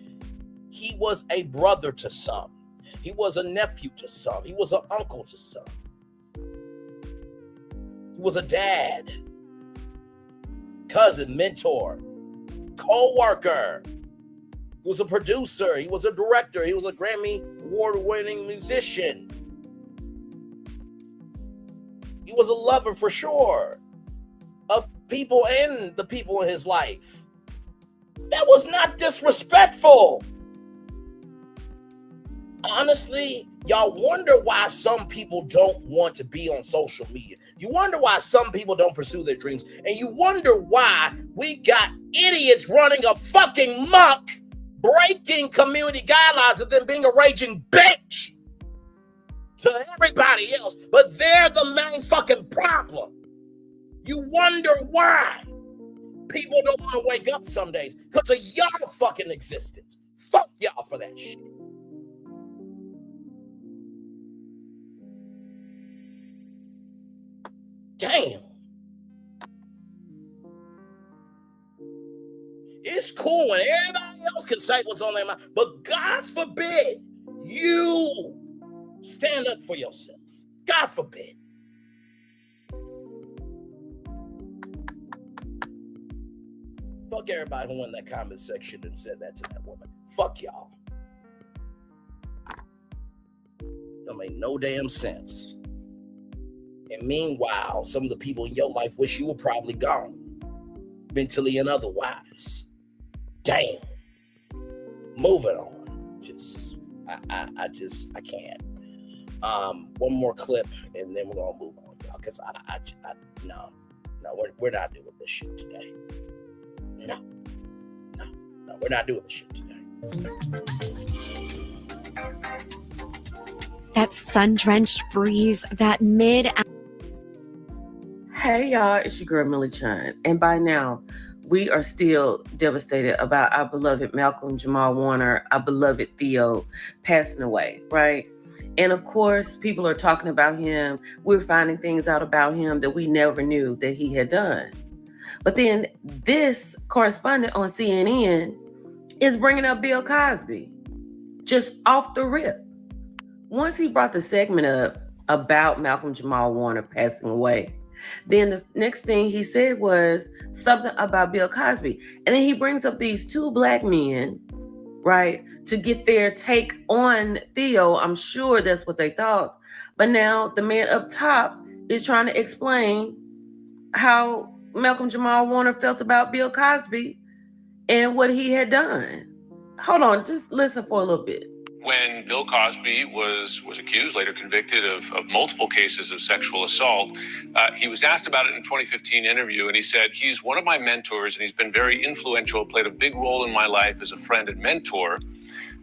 He was a brother to some. He was a nephew to some. He was an uncle to some. He was a dad, cousin, mentor, co-worker. He was a producer. He was a director. He was a Grammy award-winning musician. He was a lover for sure of people and the people in his life. That was not disrespectful. Honestly, Y'all wonder why some people don't want to be on social media. You wonder why some people don't pursue their dreams. And you wonder why we got idiots running a fucking muck, breaking community guidelines of them being a raging bitch to everybody else. But they're the main fucking problem. You wonder why people don't want to wake up some days because of y'all fucking existence. Fuck y'all for that shit. Damn. It's cool when everybody else can say what's on their mind, but God forbid you stand up for yourself. God forbid. Fuck everybody who went in that comment section and said that to that woman. Fuck y'all. Don't make no damn sense. And meanwhile, some of the people in your life wish you were probably gone, mentally and otherwise. Damn. Moving on. I can't. One more clip, and then we're gonna move on, y'all. Because no, we're not doing this shit today. No, we're not doing this shit today. That sun-drenched breeze, that Hey y'all, it's your girl Melody Shari, and by now we are still devastated about our beloved Malcolm-Jamal Warner, our beloved Theo, passing away, right? And of course, people are talking about him. We're finding things out about him that we never knew that he had done. But then this correspondent on CNN is bringing up Bill Cosby, just off the rip. Once he brought the segment up about Malcolm-Jamal Warner passing away, then the next thing he said was something about Bill Cosby. And then he brings up these two black men, right, to get their take on Theo. I'm sure that's what they thought. But now the man up top is trying to explain how Malcolm-Jamal Warner felt about Bill Cosby and what he had done. Hold on, just listen for a little bit. When Bill Cosby was accused, later convicted of multiple cases of sexual assault, he was asked about it in a 2015 interview, and he said, he's one of my mentors, and he's been very influential, played a big role in my life as a friend and mentor.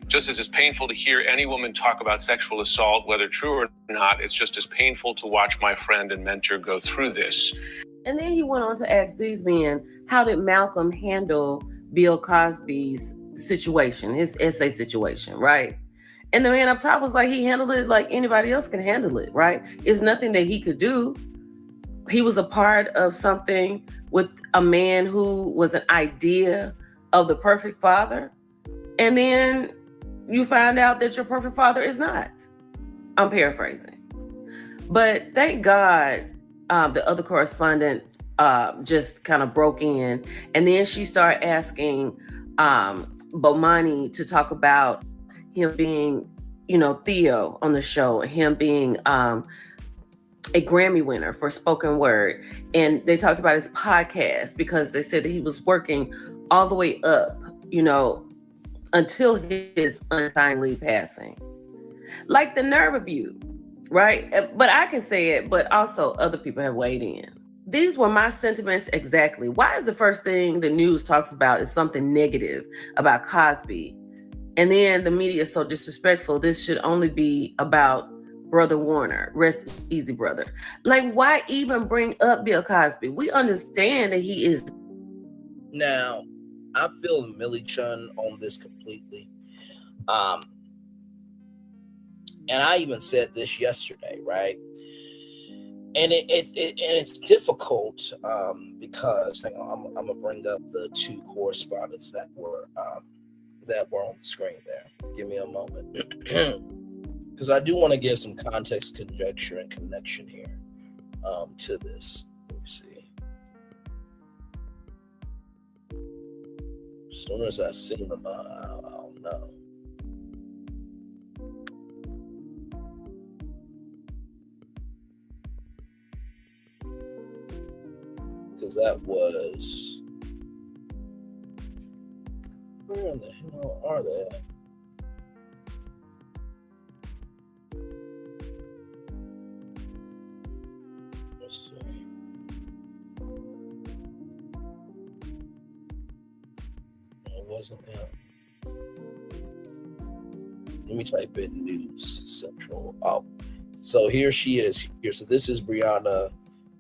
Just as it's painful to hear any woman talk about sexual assault, whether true or not, it's just as painful to watch my friend and mentor go through this. And then he went on to ask these men, how did Malcolm handle Bill Cosby's situation, his essay situation, right? And the man up top was like, he handled it like anybody else can handle it, right? It's nothing that he could do. He was a part of something with a man who was an idea of the perfect father. And then you find out that your perfect father is not. I'm paraphrasing. But thank God the other correspondent just kind of broke in. And then she started asking Bomani to talk about him being, Theo on the show, him being a Grammy winner for spoken word. And they talked about his podcast because they said that he was working all the way up, until his untimely passing. Like the nerve of you, right? But I can say it, but also other people have weighed in. These were my sentiments exactly. Why is the first thing the news talks about is something negative about Cosby? And then the media is so disrespectful. This should only be about Brother Warner. Rest easy, brother. Like, why even bring up Bill Cosby? We understand that he is. Now, I feel Millie Chun on this completely. And I even said this yesterday, right? And it's difficult because hang on, I'm gonna bring up the two correspondents that were on the screen there. Give me a moment, because I do want to give some context, conjecture, and connection here to this. Let me see. As soon as I see them, I'll know. Because that was, where in the hell are they at? wasn't him. Let me type in News Central. Oh, so here she is. Here, so this is Breonna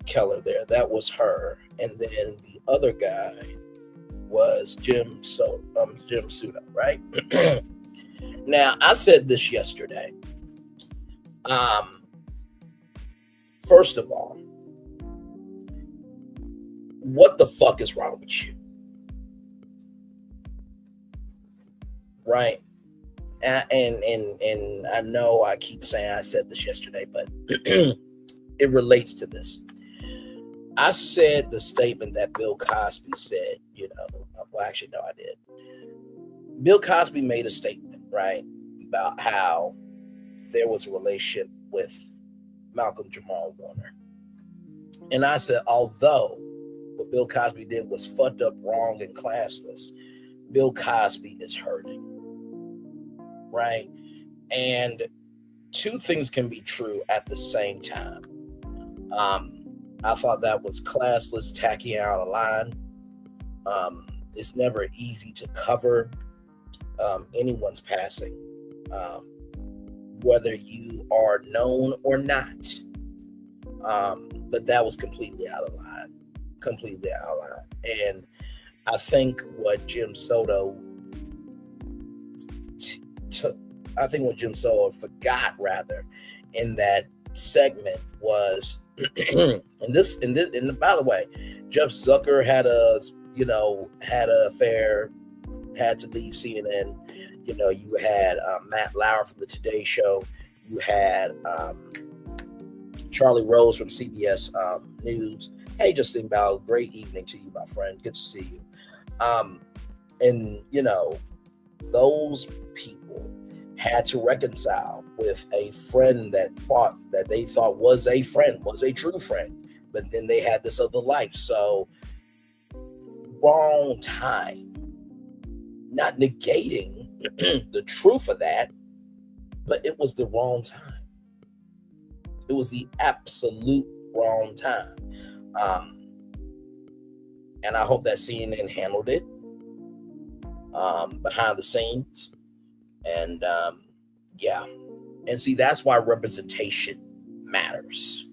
Keller. There, that was her, and then the other guy was Jim Suda, right? Now, I said this yesterday. First of all, what the fuck is wrong with you? Right? And I know I keep saying I said this yesterday, but it relates to this. I said the statement that Bill Cosby said, well, actually, no, I did. Bill Cosby made a statement, right, about how there was a relationship with Malcolm-Jamal Warner. And I said, although what Bill Cosby did was fucked up, wrong, and classless, Bill Cosby is hurting, right? And two things can be true at the same time. I thought that was classless, tacky out of line. It's never easy to cover anyone's passing, whether you are known or not. But that was completely out of line. And I think what Jim Soto forgot rather in that segment was, and by the way, Jeff Zucker had an affair, had to leave CNN. You had Matt Lauer from the Today Show. You had Charlie Rose from CBS News. Hey, Justin Bell, great evening to you, my friend. Good to see you. And those people had to reconcile with a friend that they thought was a friend, was a true friend, but then they had this other life. So wrong time, not negating the truth of that, but it was the wrong time. It was the absolute wrong time. And I hope that CNN handled it behind the scenes. And and see, that's why representation matters.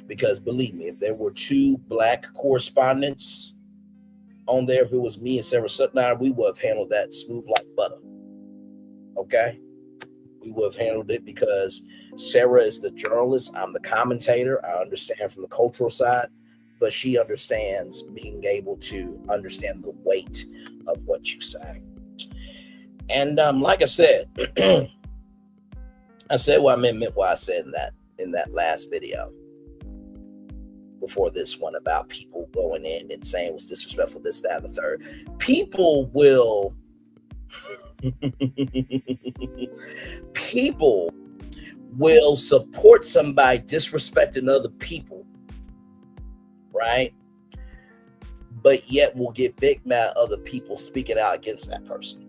Because believe me, if there were two black correspondents on there, if it was me and Sarah Sutton, we would have handled that smooth like butter. Okay? We would have handled it because Sarah is the journalist. I'm the commentator. I understand from the cultural side, but she understands being able to understand the weight of what you say. And like I said, I said what I meant what I said in that last video before this one about people going in and saying it was disrespectful, this, that, and the third. People will support somebody disrespecting other people, right? But yet will get big mad at other people speaking out against that person.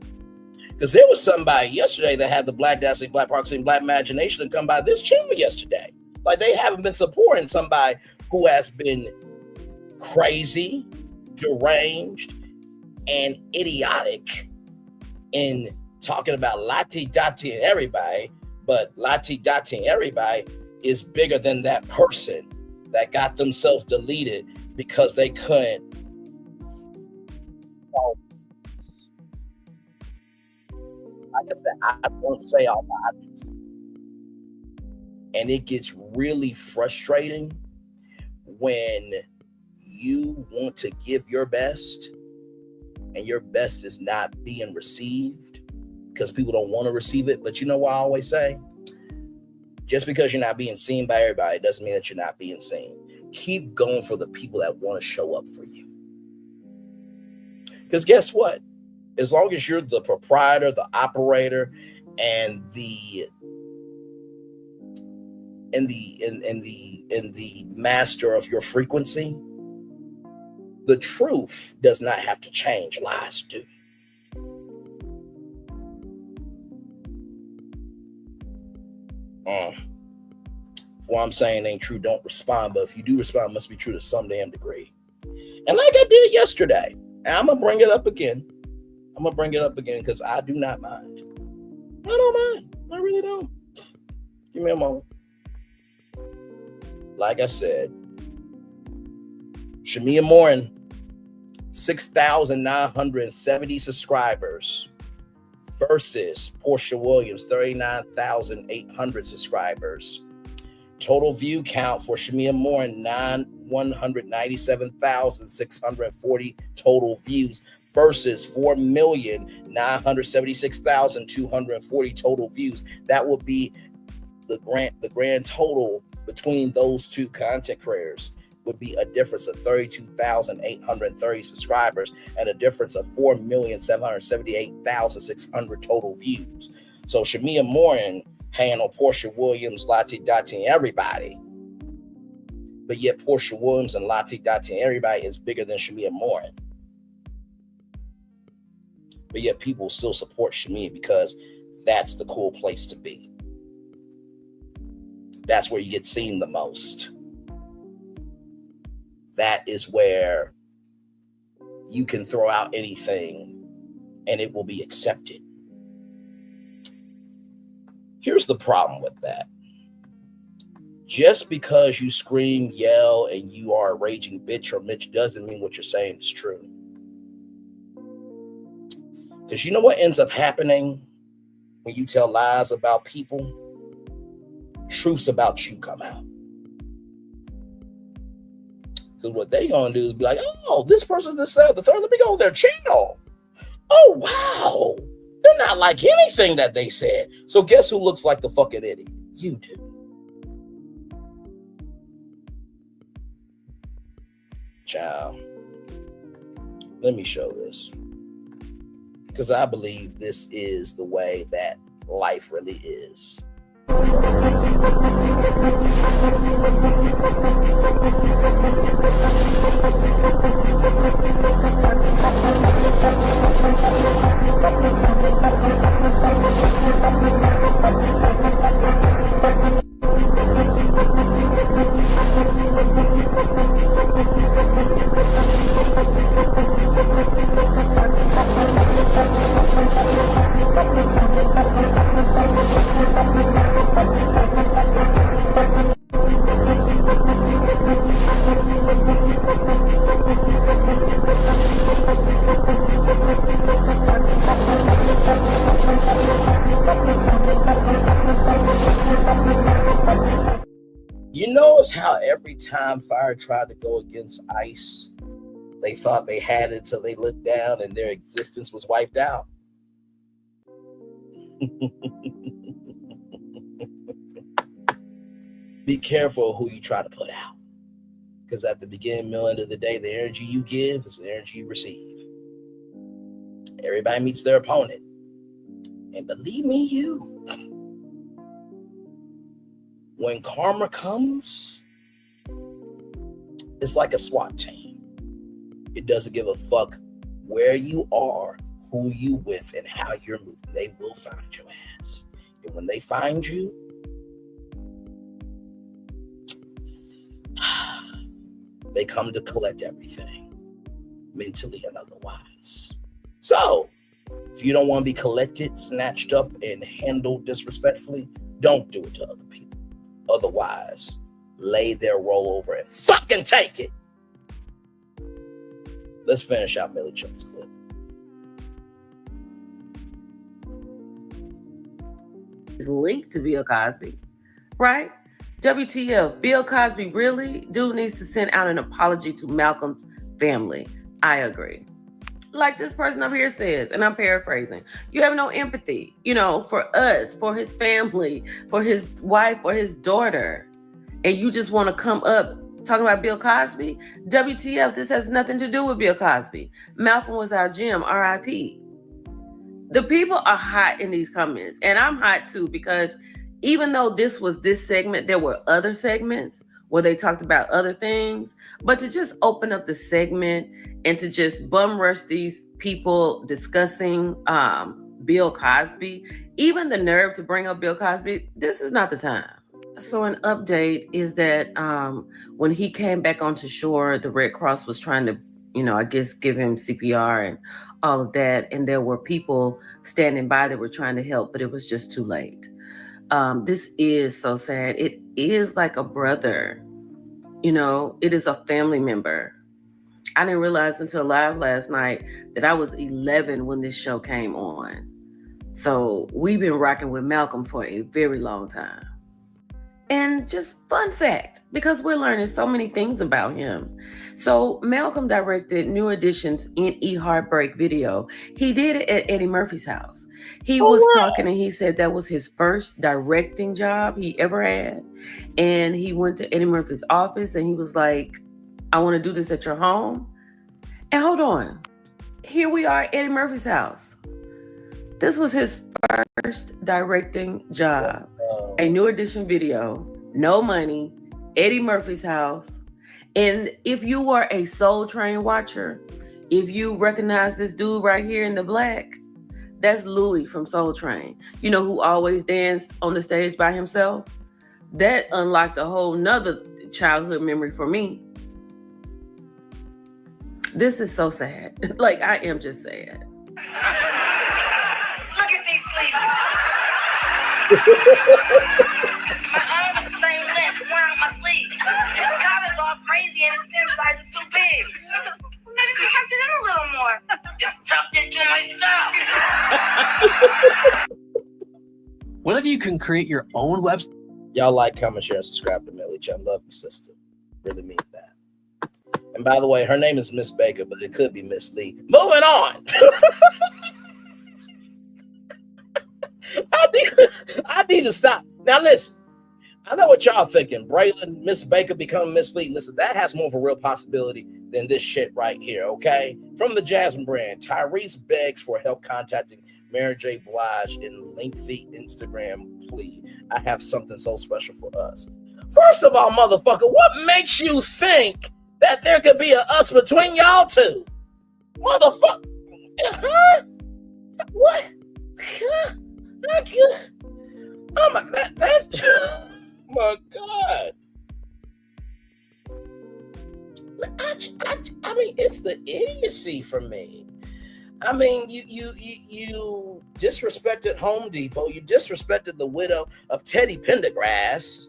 Because there was somebody yesterday that had the Black Dancing, Black Proxy, Black Imagination to come by this channel yesterday. Like they haven't been supporting somebody who has been crazy, deranged, and idiotic in talking about Lati-Dati and everybody, but Lati-Dati and everybody is bigger than that person that got themselves deleted because they couldn't. Like I said, I won't say all my obvious. And it gets really frustrating when you want to give your best and your best is not being received because people don't want to receive it. But you know what I always say? Just because you're not being seen by everybody doesn't mean that you're not being seen. Keep going for the people that want to show up for you. Because guess what? As long as you're the proprietor, the operator, and the master of your frequency, the truth does not have to change. Lies do. If what I'm saying ain't true, don't respond. But if you do respond, it must be true to some damn degree. And like I did yesterday, and I'm gonna bring it up again. I'm gonna bring it up again because I do not mind. I don't mind. I really don't. Give me a moment. Like I said, Shamia Morin, 6,970 subscribers versus Portia Williams, 39,800 subscribers. Total view count for Shamia Morin, 197,640 total views versus 4,976,240 total views. That would be the grand total between those two content creators would be a difference of 32,830 subscribers and a difference of 4,778,600 total views. So Shamia Morin hanging on Portia Williams, Lati Dati, and everybody. But yet Portia Williams and Lati Dati and everybody is bigger than Shamia Morin. But yet people still support Shamia because that's the cool place to be. That's where you get seen the most. That is where you can throw out anything and it will be accepted. Here's the problem with that. Just because you scream, yell, and you are a raging bitch or Mitch doesn't mean what you're saying is true. Because you know what ends up happening when you tell lies about people? Truths about you come out. Because what they gonna do is be like, oh, this person's this, the third. Let me go on their channel. Oh, wow. They're not like anything that they said. So guess who looks like the fucking idiot? You do. Child. Let me show this. Because I believe this is the way that life really is. You notice how every time fire tried to go against ice, they thought they had it until they looked down and their existence was wiped out. Be careful who you try to put out. Because at the beginning, middle, end of the day, the energy you give is the energy you receive. Everybody meets their opponent. And believe me, when karma comes, it's like a SWAT team. It doesn't give a fuck where you are, who you with, and how you're moving. They will find your ass. And when they find you, they come to collect everything, mentally and otherwise. So, if you don't want to be collected, snatched up, and handled disrespectfully, don't do it to other people. Otherwise, lay their roll over and fucking take it. Let's finish out Millie Chung's clip. Is linked to Bill Cosby, right? WTF, Bill Cosby really? Dude needs to send out an apology to Malcolm's family. I agree. Like this person up here says, and I'm paraphrasing, you have no empathy, for us, for his family, for his wife, for his daughter. And you just want to come up talking about Bill Cosby? WTF, this has nothing to do with Bill Cosby. Malcolm was our Jim, RIP. The people are hot in these comments, and I'm hot too, because even though this was this segment, there were other segments where they talked about other things, but to just open up the segment and to just bum rush these people discussing Bill Cosby, even the nerve to bring up Bill Cosby, this is not the time. So an update is that when he came back onto shore, the Red Cross was trying to I guess give him CPR and all of that. And there were people standing by that were trying to help, but it was just too late. This is so sad. It is like a brother, it is a family member. I didn't realize until live last night that I was 11 when this show came on. So we've been rocking with Malcolm for a very long time. And just fun fact, because we're learning so many things about him. So Malcolm directed New Edition's N.E. Heartbreak video. He did it at Eddie Murphy's house. He was talking and he said that was his first directing job he ever had. And he went to Eddie Murphy's office and he was like, I want to do this at your home. And hold on. Here we are at Eddie Murphy's house. This was his first directing job. A New Edition video, no money, Eddie Murphy's house. And if you were a Soul Train watcher, if you recognize this dude right here in the black, that's Louis from Soul Train. Who always danced on the stage by himself? That unlocked a whole nother childhood memory for me. This is so sad. Like, I am just sad. Look at these sleeves. My arm is the same length. Wearing my sleeve. This collar's all crazy and its inside is too big. Maybe you tucked it in a little more. It's tucked into myself. What if you can create your own website? Y'all like, comment, share, and subscribe to Melody Shari. Love you, sister. Really mean that. And by the way, her name is Miss Baker, but it could be Miss Lee. Moving on. I need to stop. Now listen, I know what y'all thinking. Braylon, Miss Baker becoming Miss Lee. Listen, that has more of a real possibility than this shit right here, okay? From the Jasmine brand, Tyrese begs for help contacting Mary J. Blige in lengthy Instagram plea. I have something so special for us. First of all, motherfucker, what makes you think that there could be a us between y'all two? Motherfucker. Huh? What? Huh? Oh my, that's my God. I mean, it's the idiocy for me. I mean, you disrespected Home Depot. You disrespected the widow of Teddy Pendergrass.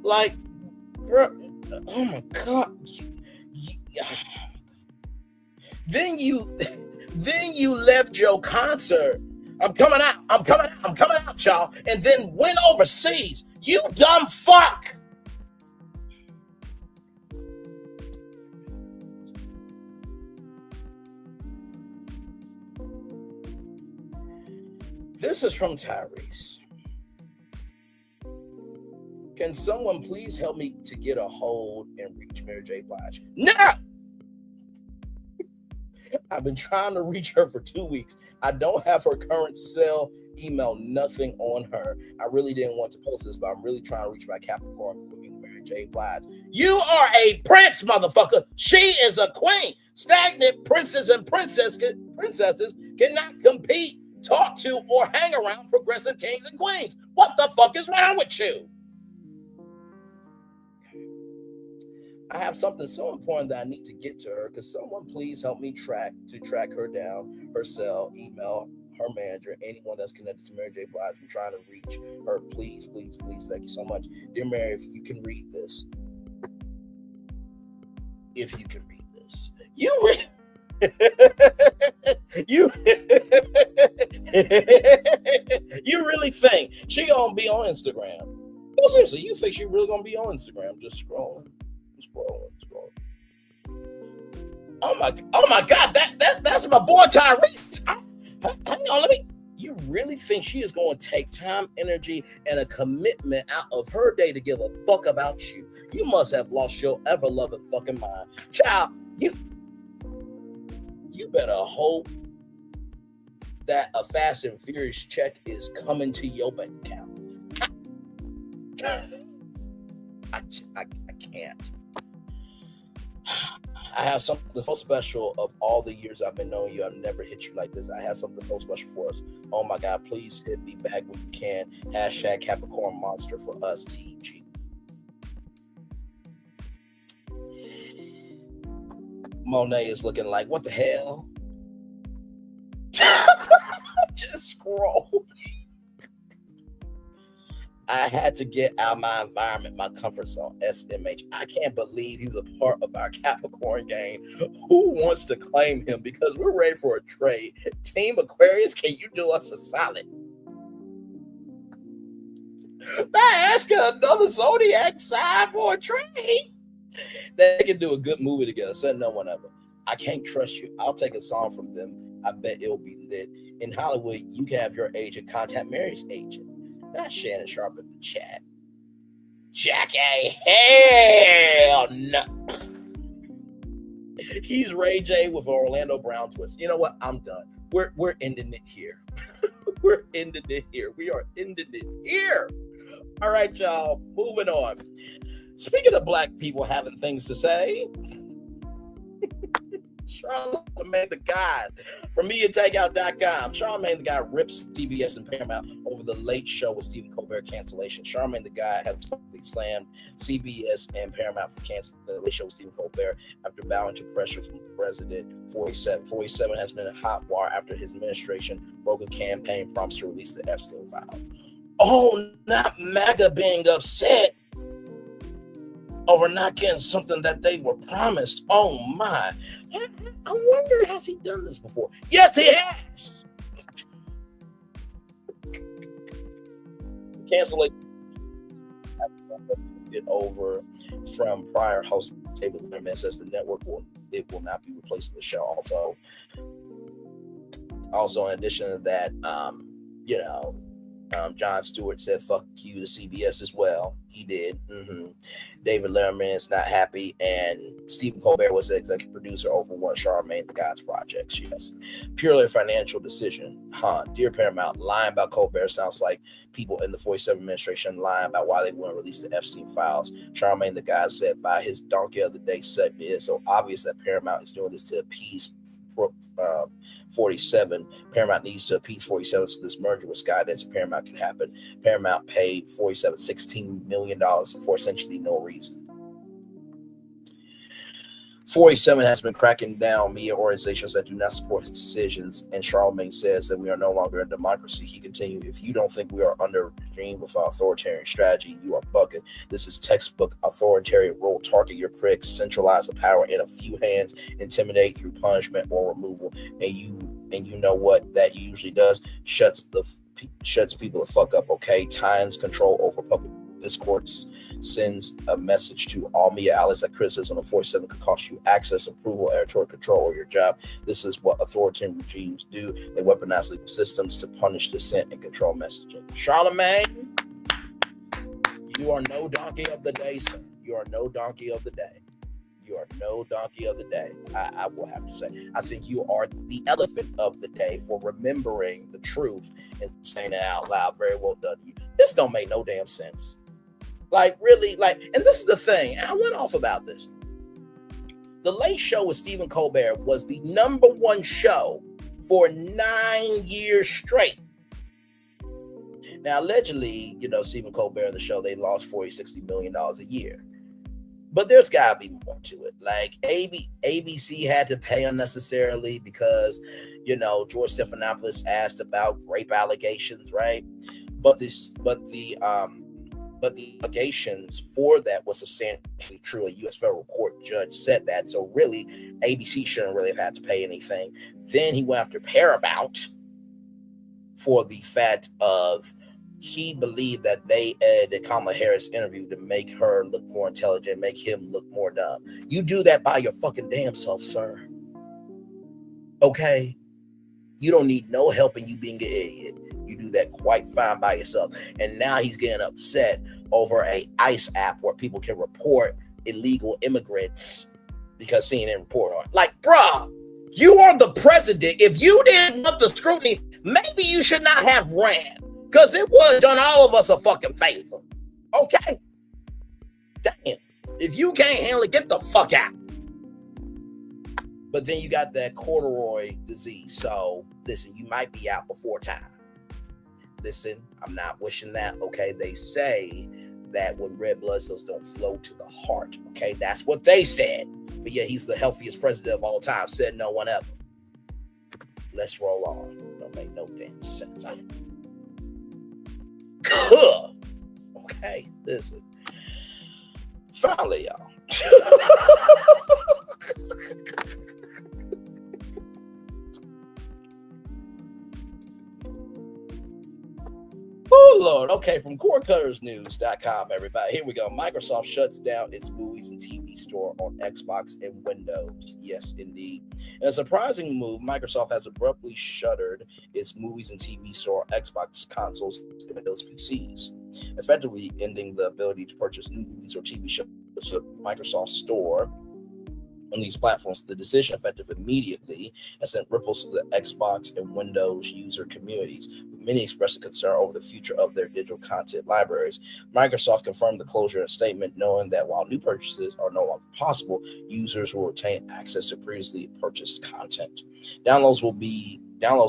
Like, bro, oh my God. Then you left your concert. I'm coming out, y'all. And then went overseas. You dumb fuck. This is from Tyrese. Can someone please help me to get a hold and reach Mary J. Blige? No! I've been trying to reach her for 2 weeks. I don't have her current cell, email, nothing on her. I really didn't want to post this, but I'm really trying to reach my Capricorn queen, Mary J. Blige. You are a prince, motherfucker. She is a queen. Stagnant princes and princesses cannot compete, talk to, or hang around progressive kings and queens. What the fuck is wrong with you? I have something so important that I need to get to her. Could someone please help me track her down, her cell, email, her manager, anyone that's connected to Mary J. Blige. I'm trying to reach her. Please, please, please. Thank you so much. Dear Mary, if you can read this. If you can read this. You really think she gonna be on Instagram? No, seriously, you think she really gonna be on Instagram? Just scrolling. Oh my God, that's my boy Tyrese. Hang on, let me. You really think she is going to take time, energy, and a commitment out of her day to give a fuck about you? You must have lost your ever-loving fucking mind. Child, you better hope that a Fast and Furious check is coming to your bank account. I can't. I have something so special. Of all the years I've been knowing you, I've never hit you like this. I have something so special for us. Oh my God, please hit me back when you can. Hashtag Capricorn Monster for us, TG. Monet is looking like, what the hell? Just scroll. I had to get out of my environment, my comfort zone, SMH. I can't believe he's a part of our Capricorn game. Who wants to claim him? Because we're ready for a trade. Team Aquarius, can you do us a solid? Not asking another zodiac sign for a trade. They can do a good movie together. Send no one ever. I can't trust you. I'll take a song from them. I bet it'll be lit. In Hollywood, you can have your agent contact Mary's agent. Not Shannon Sharp in the chat. Jackie, hell no. He's Ray J with an Orlando Brown twist. You know what? I'm done. We're ending it here. We're ending it here. We are ending it here. All right, y'all. Moving on. Speaking of black people having things to say, Charlamagne the God from MediaTakeout.com. Charlamagne the God rips CBS and Paramount over the Late Show with Stephen Colbert cancellation. Charlamagne the God has publicly slammed CBS and Paramount for canceling the Late Show with Stephen Colbert after bowing to pressure from President 47. 47 has been a hot wire after his administration broke a campaign promise to release the Epstein files. Oh, not MAGA being upset over not getting something that they were promised. Oh my. I wonder, has he done this before? Yes, he has. Cancellation get over from prior host David Letterman says the network will not be replacing the show. Also in addition to that, Jon Stewart said fuck you to CBS as well. He did. David Letterman is not happy, and Stephen Colbert was the executive producer over one Charlamagne the God's projects. Yes, purely a financial decision. Dear Paramount, lying about Colbert sounds like people in the 47 administration lying about why they wouldn't release the Epstein files. Charlamagne the God said by his Donkey of the Day segment, it's so obvious that Paramount is doing this to appease 47. Paramount needs to appease 47 so this merger with Skydance and Paramount can happen. Paramount paid 47 $16 million for essentially no reason. 47 has been cracking down media organizations that do not support his decisions, and Charlamagne says that we are no longer a democracy. He continued, if you don't think we are under a regime with an authoritarian strategy, you are bugging. This is textbook authoritarian rule. Target your critics, centralize the power in a few hands, intimidate through punishment or removal, and you know what that usually does? Shuts people the fuck up, okay? Times control over public discourse sends a message to all media outlets that criticism of 47 could cost you access, approval, editorial control, or your job. This is what authoritarian regimes do. They weaponize legal systems to punish dissent and control messaging. Charlamagne, you are no donkey of the day, sir. You are no donkey of the day. You are no donkey of the day. I will have to say. I think you are the elephant of the day for remembering the truth and saying it out loud. Very well done to you. This don't make no damn sense. Really, and this is the thing. I went off about this. The Late Show with Stephen Colbert was the number one show for 9 years straight. Now, allegedly, Stephen Colbert and the show, they lost $40-60 million a year. But there's got to be more to it. ABC had to pay unnecessarily because, George Stephanopoulos asked about rape allegations, right? But the allegations for that was substantially true. A U.S. federal court judge said that. So really, ABC shouldn't really have had to pay anything. Then he went after Paramount for the fact of he believed that they edited Kamala Harris' interview to make her look more intelligent, make him look more dumb. You do that by your fucking damn self, sir. Okay? You don't need no help in you being an idiot. You do that quite fine by yourself. And now he's getting upset over a ICE app where people can report illegal immigrants because CNN report on it. Bruh, you are the president. If you didn't want the scrutiny, maybe you should not have ran because it would have done all of us a fucking favor. Okay? Damn. If you can't handle it, get the fuck out. But then you got that corduroy disease. So listen, you might be out before time. Listen, I'm not wishing that, okay? They say that when red blood cells don't flow to the heart, okay? That's what they said. But yeah, he's the healthiest president of all time, said no one ever. Let's roll on. Don't make no damn sense. Okay, listen. Finally, y'all. Oh, Lord. Okay, from CoreCuttersNews.com, everybody. Here we go. Microsoft shuts down its movies and TV store on Xbox and Windows. Yes, indeed. In a surprising move, Microsoft has abruptly shuttered its movies and TV store on Xbox consoles and Windows PCs, effectively ending the ability to purchase new movies or TV shows from Microsoft Store on these platforms. The decision, effective immediately, has sent ripples to the Xbox and Windows user communities, with many expressing concern over the future of their digital content libraries. Microsoft confirmed the closure in a statement, knowing that while new purchases are no longer possible, users will retain access to previously purchased content. Downloads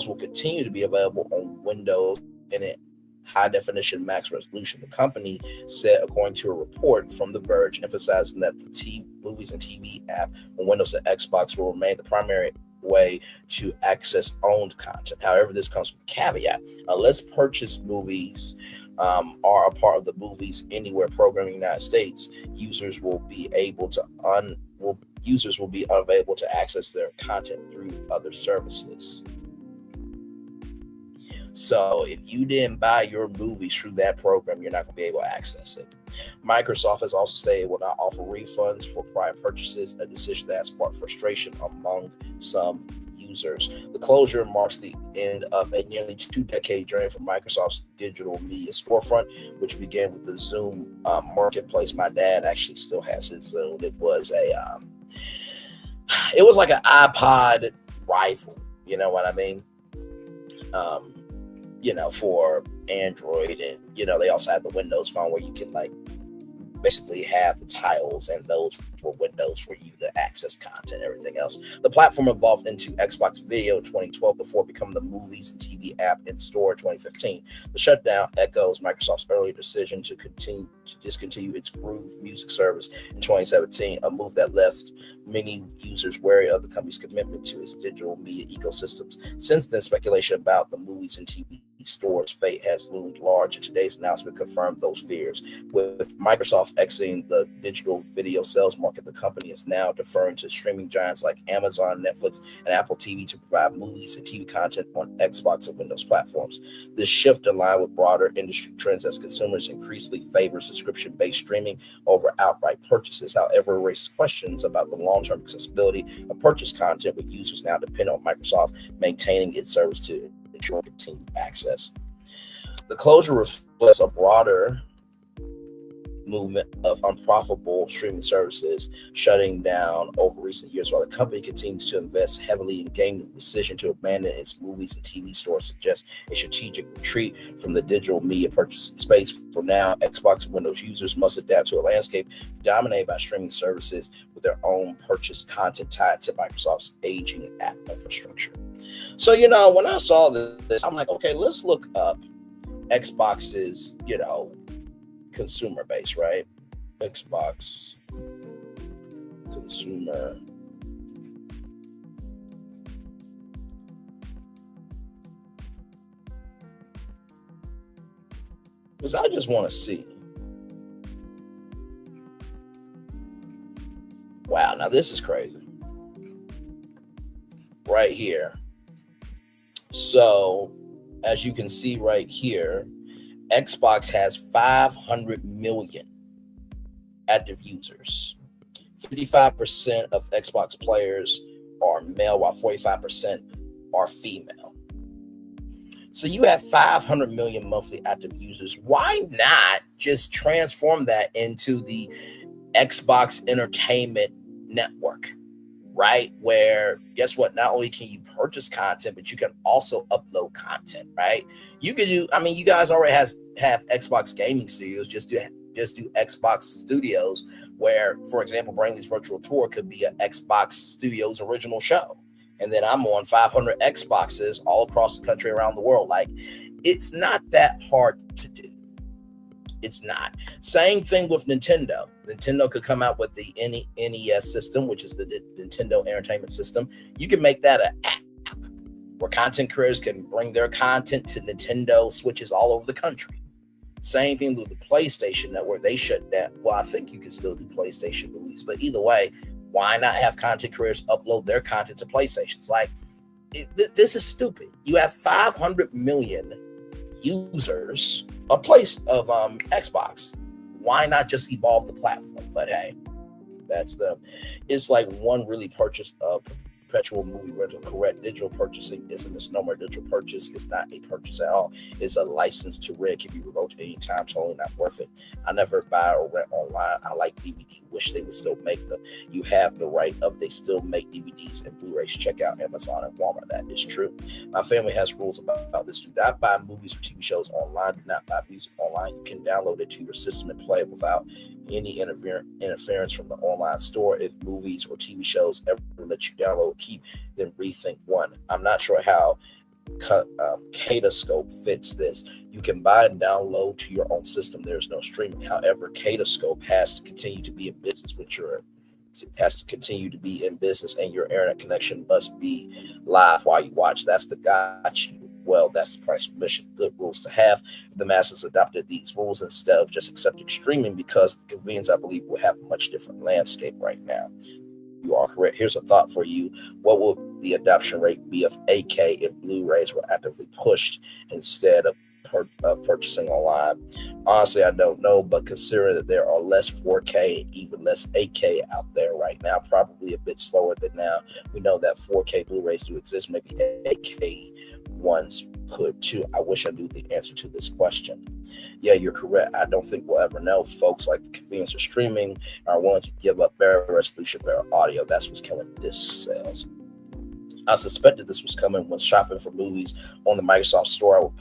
will continue to be available on Windows and it high-definition max resolution. The company said, according to a report from The Verge, emphasizing that the movies and TV app on Windows and Xbox will remain the primary way to access owned content. However, this comes with a caveat. Unless purchased movies are a part of the Movies Anywhere program in the United States, users will be unable to access their content through other services. So if you didn't buy your movies through that program, you're not going to be able to access it. Microsoft has also stated it will not offer refunds for prior purchases, a decision that has sparked frustration among some users. The closure marks the end of a nearly 2-decade journey for Microsoft's digital media storefront, which began with the Zoom marketplace. My dad actually still has his Zoom. It was like an iPod rival. You know what I mean? For Android, and they also have the Windows phone where you can basically have the tiles, and those were windows for you to access content and everything else. The platform evolved into Xbox Video in 2012 before becoming the movies and TV app in store in 2015. The shutdown echoes Microsoft's earlier decision to discontinue its Groove music service in 2017, a move that left many users wary of the company's commitment to its digital media ecosystems. Since then, speculation about the movies and TV store's fate has loomed large, and today's announcement confirmed those fears. With Microsoft exiting the digital video sales market, the company is now deferring to streaming giants like Amazon, Netflix, and Apple TV to provide movies and TV content on Xbox and Windows platforms. This shift aligns with broader industry trends as consumers increasingly favor subscription-based streaming over outright purchases. However, it raises questions about the long-term accessibility of purchased content, with users now depend on Microsoft maintaining its service to ensure continued access. The closure reflects a broader movement of unprofitable streaming services shutting down over recent years, while the company continues to invest heavily in gaming. The decision to abandon its movies and TV stores suggests a strategic retreat from the digital media purchasing space. For now, Xbox and Windows users must adapt to a landscape dominated by streaming services with their own purchased content tied to Microsoft's aging app infrastructure. So, when I saw this, I'm like, okay, let's look up Xbox's, consumer base, right? Xbox consumer. Because I just want to see. Wow, now this is crazy. Right here. So, as you can see right here, Xbox has 500 million active users. 55% of Xbox players are male, while 45% are female. So you have 500 million monthly active users. Why not just transform that into the Xbox Entertainment Network, right? Where, guess what? Not only can you purchase content, but you can also upload content, right? You can do, you guys already have Xbox gaming studios. Just do Xbox Studios, where, for example, Brainley's Virtual Tour could be an Xbox Studios original show. And then I'm on 500 Xboxes all across the country, around the world. Like, it's not that hard to do. It's not. Same thing with Nintendo. Nintendo could come out with the NES system, which is the Nintendo Entertainment System. You can make that an app where content creators can bring their content to Nintendo Switches all over the country. Same thing with the PlayStation Network. They shut down. Well, I think you can still do PlayStation movies, but either way, why not have content creators upload their content to PlayStations? Like, this is stupid. You have 500 million users of Xbox. Why not just evolve the platform? But hey, that's it's like one really purchased perpetual movie rental. Correct. Digital purchasing is a misnomer. Digital purchase is not a purchase at all. It's a license to rent. Can be revoked at any time. Totally not worth it. I never buy or rent online. I like DVD. Wish they would still make them. You have the right of they still make DVDs and Blu-rays. Check out Amazon and Walmart. That is true. My family has rules about this. Do not buy movies or TV shows online. Do not buy music online. You can download it to your system and play it without any interference from the online store. If movies or TV shows ever let you download, keep then rethink one. I'm not sure how Kadascope fits this. You can buy and download to your own system. There's no streaming. However, Kadascope has to continue to be in business and your internet connection must be live while you watch. That's the got you. Well, that's the price of admission. Good rules to have. The masses adopted these rules instead of just accepting streaming because the convenience, I believe, will have a much different landscape right now. You are correct. Here's a thought for you. What will the adoption rate be of 8K if Blu-rays were actively pushed instead of purchasing online? Honestly, I don't know, but considering that there are less 4K and even less 8K out there right now, probably a bit slower than now. We know that 4K Blu-rays do exist. Maybe 8K ones could too. I wish I knew the answer to this question. Yeah, you're correct. I don't think we'll ever know. Folks like the convenience of streaming are willing to give up better resolution, better audio. That's what's killing disc sales. I suspected this was coming when shopping for movies on the Microsoft Store.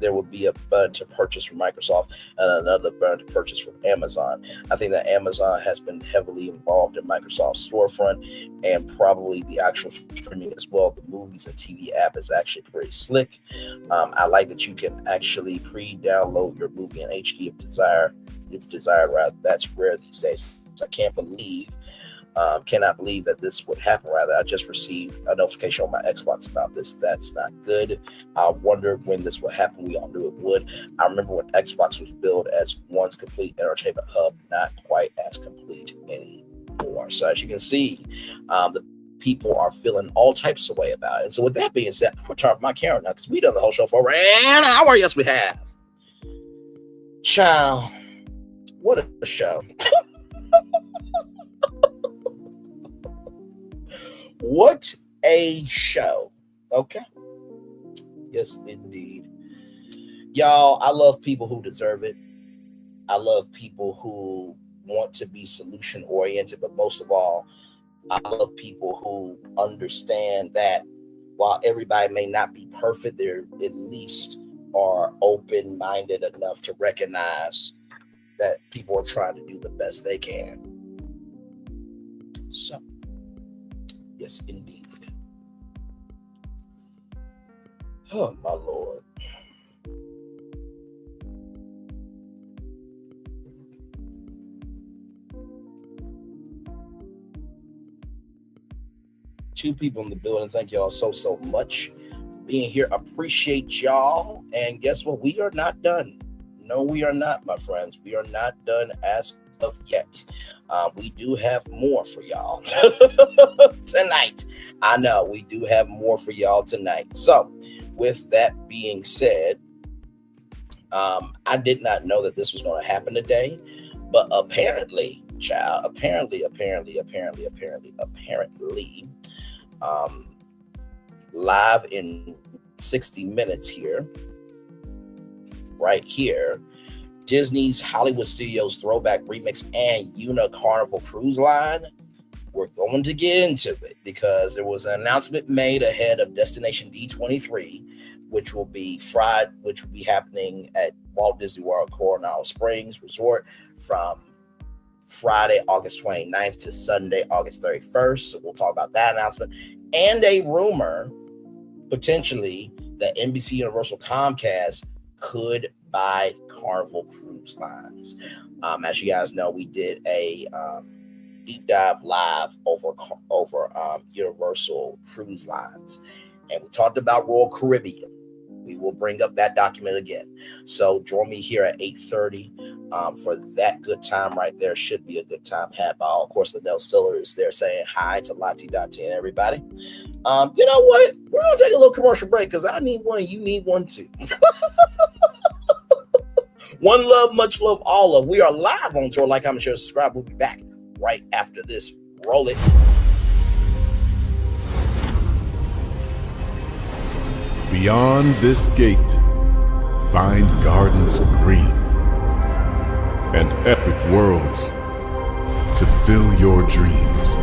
There would be a button to purchase from Microsoft and another button to purchase from Amazon. I think that Amazon has been heavily involved in Microsoft's storefront and probably the actual streaming as well. The movies and TV app is actually pretty slick. I like that you can actually pre-download your movie in HD if desired. Rather, that's rare these days. I cannot believe that this would happen. Rather, I just received a notification on my Xbox about this. That's not good. I wondered when this would happen. We all knew it would. I remember when Xbox was billed as once complete entertainment hub, not quite as complete anymore. So as you can see, the people are feeling all types of way about it. And so with that being said, I'm going to turn off my camera now because we done the whole show for over an hour. Yes, we have. Child, what a show. What a show. Okay. Yes, indeed. Y'all, I love people who deserve it. I love people who want to be solution oriented, but most of all, I love people who understand that while everybody may not be perfect, they're at least are open-minded enough to recognize that people are trying to do the best they can. So, yes, indeed. Oh, my Lord. Two people in the building. Thank y'all so much for being here. Appreciate y'all. And guess what? We are not done. No, we are not, my friends. We are not done as of yet. We do have more for y'all tonight. I know we do have more for y'all tonight. So with that being said, I did not know that this was going to happen today, but apparently, live in 60 minutes here, right here, Disney's Hollywood Studios Throwback Remix and Una Carnival Cruise Line. We're going to get into it because there was an announcement made ahead of Destination D23, which will be happening at Walt Disney World Coronado Springs Resort from Friday, August 29th to Sunday, August 31st. So we'll talk about that announcement and a rumor potentially that NBC Universal Comcast could buy Carnival Cruise Lines. As you guys know, we did a deep dive live over Universal Cruise Lines, and we talked about Royal Caribbean. We will bring up that document again. So join me here at 8:30 for that good time right there. Should be a good time had by all. Of course, Linnell Stiller is there saying hi to Lati Dati and everybody. You know what? We're going to take a little commercial break because I need one. You need one too. One love, much love, all love. We are live on tour. Like, comment, share, subscribe. We'll be back right after this. Roll it. Beyond this gate, find gardens green and epic worlds to fill your dreams.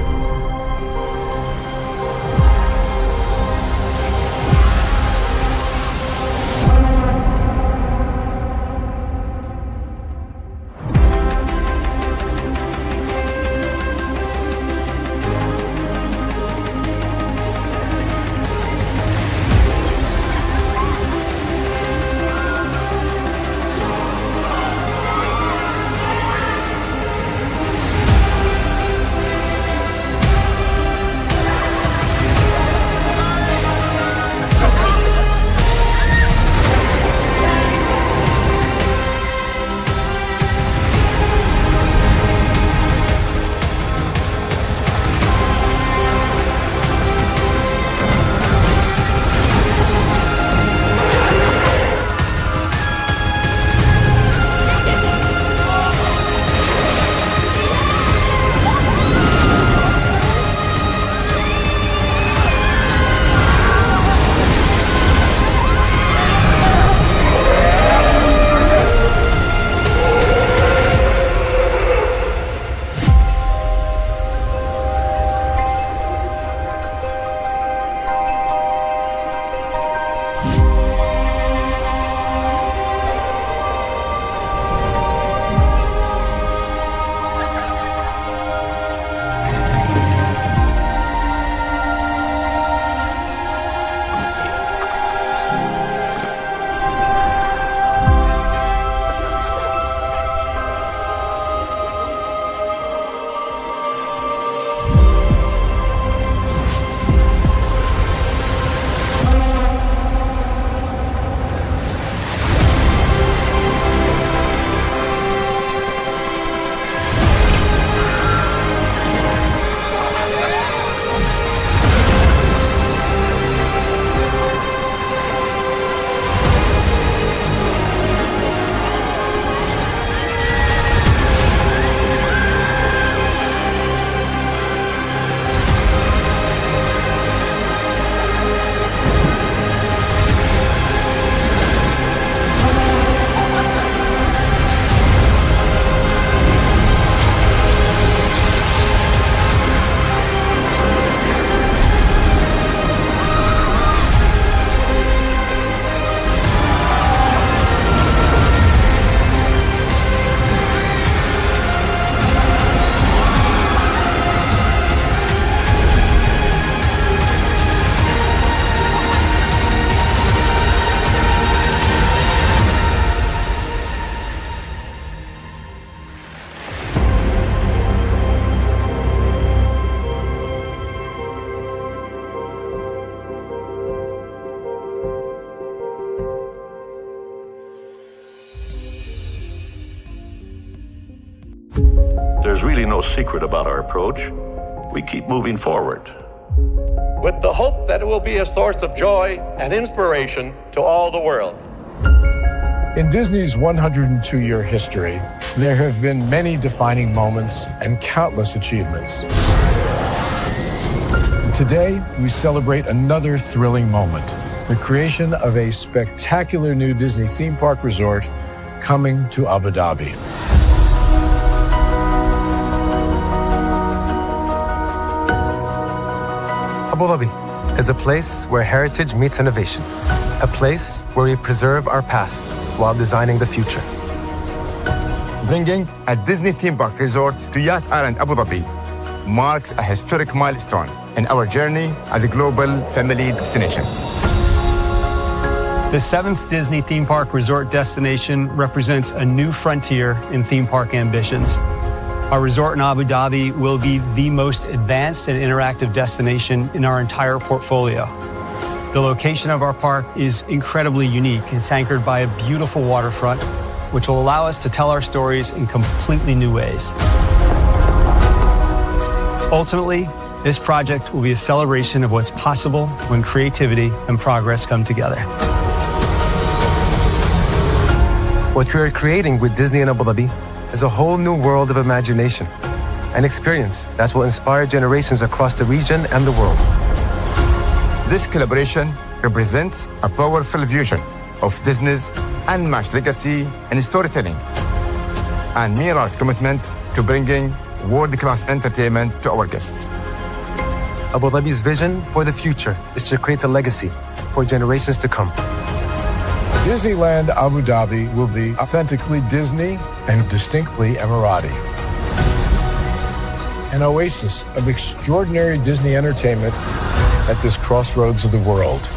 There's really no secret about our approach. We keep moving forward. With the hope that it will be a source of joy and inspiration to all the world. In Disney's 102-year history, there have been many defining moments and countless achievements. Today, we celebrate another thrilling moment, the creation of a spectacular new Disney theme park resort coming to Abu Dhabi. Abu Dhabi is a place where heritage meets innovation, a place where we preserve our past while designing the future. Bringing a Disney theme park resort to Yas Island, Abu Dhabi marks a historic milestone in our journey as a global family destination. The 7th Disney theme park resort destination represents a new frontier in theme park ambitions. Our resort in Abu Dhabi will be the most advanced and interactive destination in our entire portfolio. The location of our park is incredibly unique. It's anchored by a beautiful waterfront, which will allow us to tell our stories in completely new ways. Ultimately, this project will be a celebration of what's possible when creativity and progress come together. What we are creating with Disney in Abu Dhabi is a whole new world of imagination, an experience that will inspire generations across the region and the world. This collaboration represents a powerful fusion of Disney's unmatched legacy in storytelling and Miral's commitment to bringing world-class entertainment to our guests. Abu Dhabi's vision for the future is to create a legacy for generations to come. Disneyland Abu Dhabi will be authentically Disney and distinctly Emirati. An oasis of extraordinary Disney entertainment at this crossroads of the world.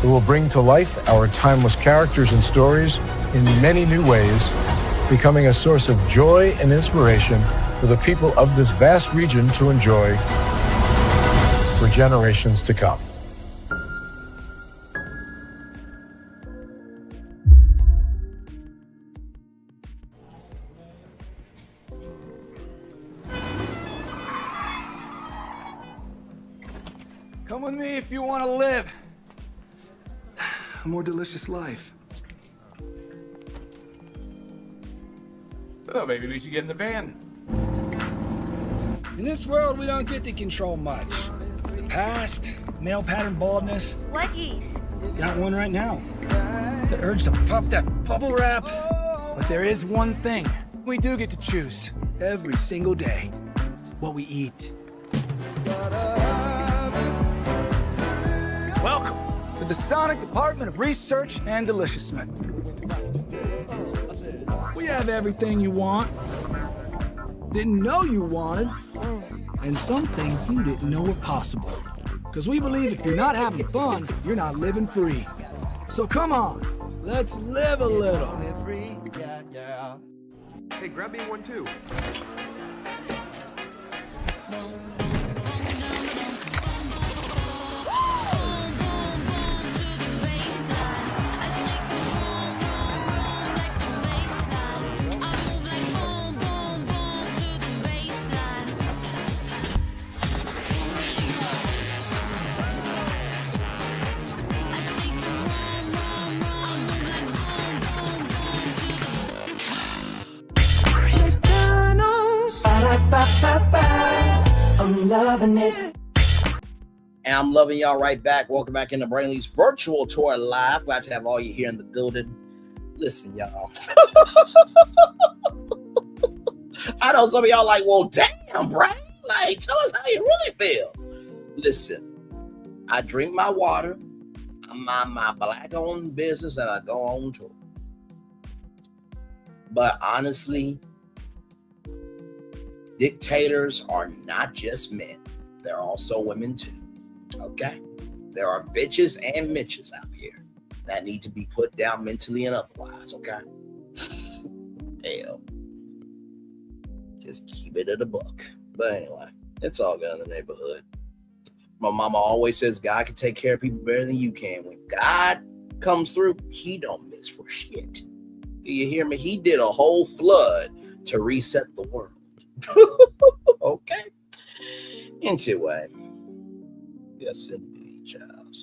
It will bring to life our timeless characters and stories in many new ways, becoming a source of joy and inspiration for the people of this vast region to enjoy for generations to come. Come with me if you want to live a more delicious life. Oh, maybe we should get in the van. In this world, we don't get to control much. The past, male pattern baldness. Leggies. Got one right now. The urge to puff that bubble wrap. But there is one thing we do get to choose every single day: what we eat. Welcome to the Sonic Department of Research and Deliciousment. We have everything you want, didn't know you wanted, and some things you didn't know were possible. Because we believe if you're not having fun, you're not living free. So come on, let's live a little. Hey, grab me one too. I'm loving it. And I'm loving y'all right back. Welcome back into Brainley's virtual tour live. Glad to have all you here in the building. Listen, y'all. I know some of y'all like, well, damn, Brain. Like, tell us how you really feel. Listen, I drink my water. I mind my black-owned business, and I go on tour. But honestly, dictators are not just men. They're also women too. Okay? There are bitches and Mitches out here that need to be put down mentally and otherwise, okay? Hell. Just keep it at a buck. But anyway, it's all good in the neighborhood. My mama always says God can take care of people better than you can. When God comes through, he don't miss for shit. Do you hear me? He did a whole flood to reset the world. Okay. Anyway. Yes, indeed, child.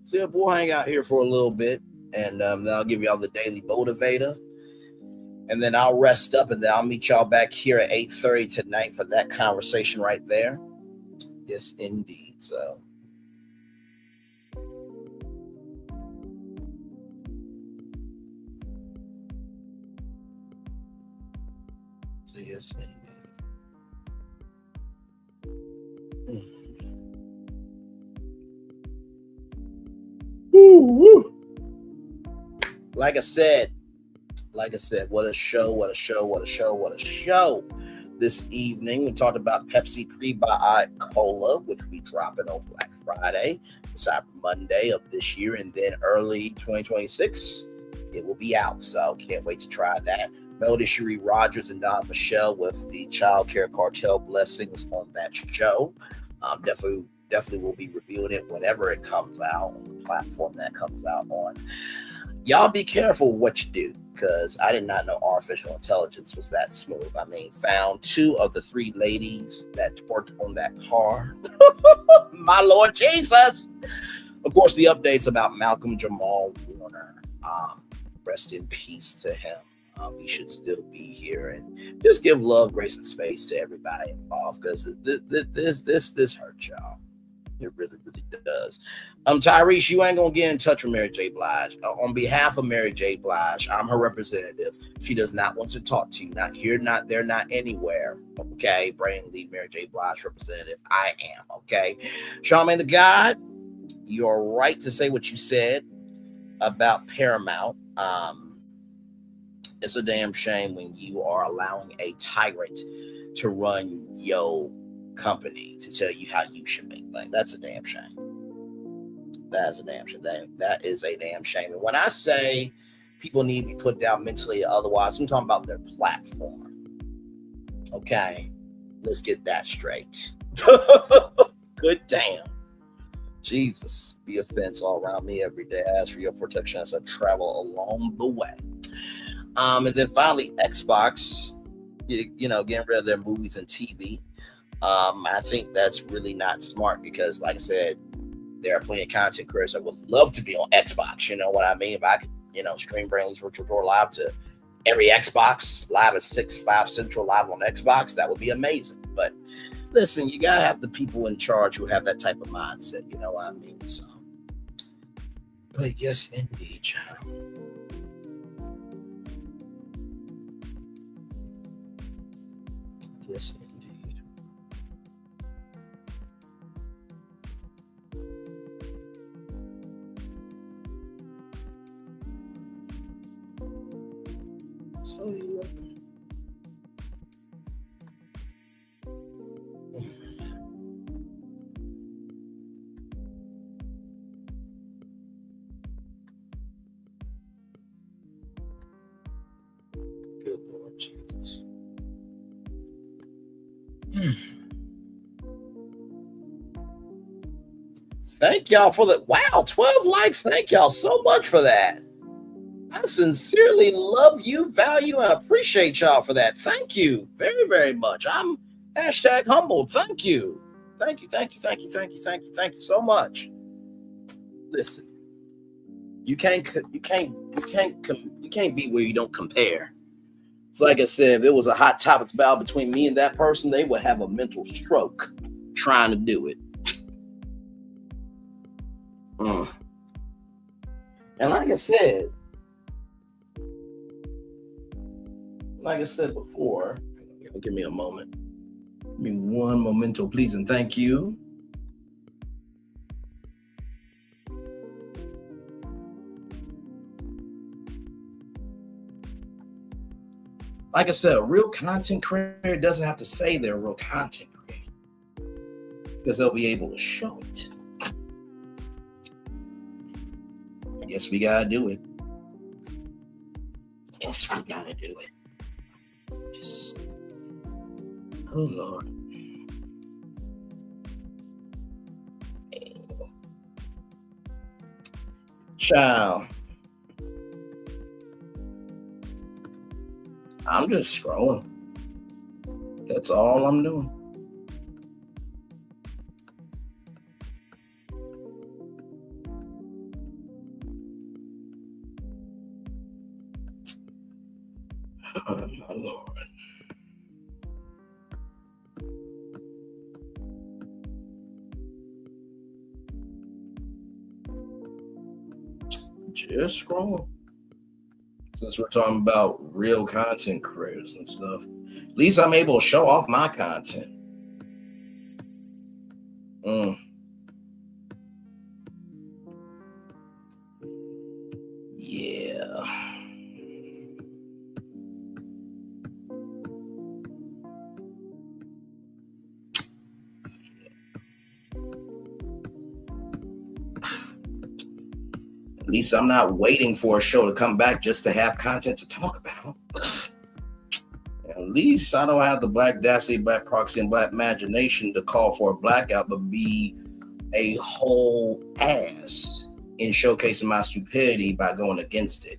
So we'll hang out here for a little bit, and then I'll give y'all the daily motivator, and then I'll rest up, and then I'll meet y'all back here at 8:30 tonight for that conversation right there. Yes, indeed. So. Yes, indeed. Woo. Like I said, what a show this evening. We talked about Pepsi Prebiotic Cola, which we dropping on Black Friday. Cyber Monday of this year, and then early 2026, it will be out. So can't wait to try that. Melody Shari Rogers and Don Michelle with the Child Care Cartel Blessings on that show. Definitely will be reviewing it whenever it comes out on the platform that comes out on. Y'all be careful what you do, because I did not know artificial intelligence was that smooth. I mean, found 2 of the 3 ladies that worked on that car. My Lord Jesus. Of course, the updates about Malcolm-Jamal Warner. Rest in peace to him. He should still be here, and just give love, grace, and space to everybody involved, because this hurts y'all. It really, really does. Tyrese, you ain't gonna get in touch with Mary J. Blige. On behalf of Mary J. Blige, I'm her representative. She does not want to talk to you. Not here, not there, not anywhere. Okay, Brain Lee, Mary J. Blige representative. I am. Okay, Charlamagne the God, you're right to say what you said about Paramount. It's a damn shame when you are allowing a tyrant to run your company to tell you how you should make things. That's a damn shame. That's a damn shame. That is a damn shame. And when I say people need to be put down mentally or otherwise, I'm talking about their platform. Okay, let's get that straight. Good damn. Jesus, be a fence all around me every day. Ask for your protection as I travel along the way. And then finally, Xbox, you know, getting rid of their movies and TV. I think that's really not smart, because, like I said, there are plenty of content creators that would love to be on Xbox. You know what I mean? If I could, you know, stream Brainley's Virtual Tour live to every Xbox, live at 6/5 Central, live on Xbox, that would be amazing. But listen, you gotta have the people in charge who have that type of mindset. You know what I mean? So, but yes, indeed, child. Yes, indeed. So you good Lord Jesus. Thank y'all for the 12 likes. Thank y'all so much for that. I sincerely love you, value, and appreciate y'all for that. Thank you very, very much. I'm #humbled. Thank you. Thank you so much. Listen, you can't be where you don't compare. It's like I said, if it was a hot topics battle between me and that person, they would have a mental stroke trying to do it. And like I said before, give me a moment. Give me one momento, please, and thank you. Like I said, a real content creator doesn't have to say they're a real content creator, because they'll be able to show it. I guess we gotta do it. Yes, we gotta do it. Just, oh Lord. Child. I'm just scrolling. That's all I'm doing. Oh, my Lord. Just scroll. Since we're talking about real content creators and stuff, at least I'm able to show off my content. Yeah. At least I'm not waiting for a show to come back just to have content to talk about. At least I don't have the black audacity, black proxy, and black imagination to call for a blackout, but be a whole ass in showcasing my stupidity by going against it,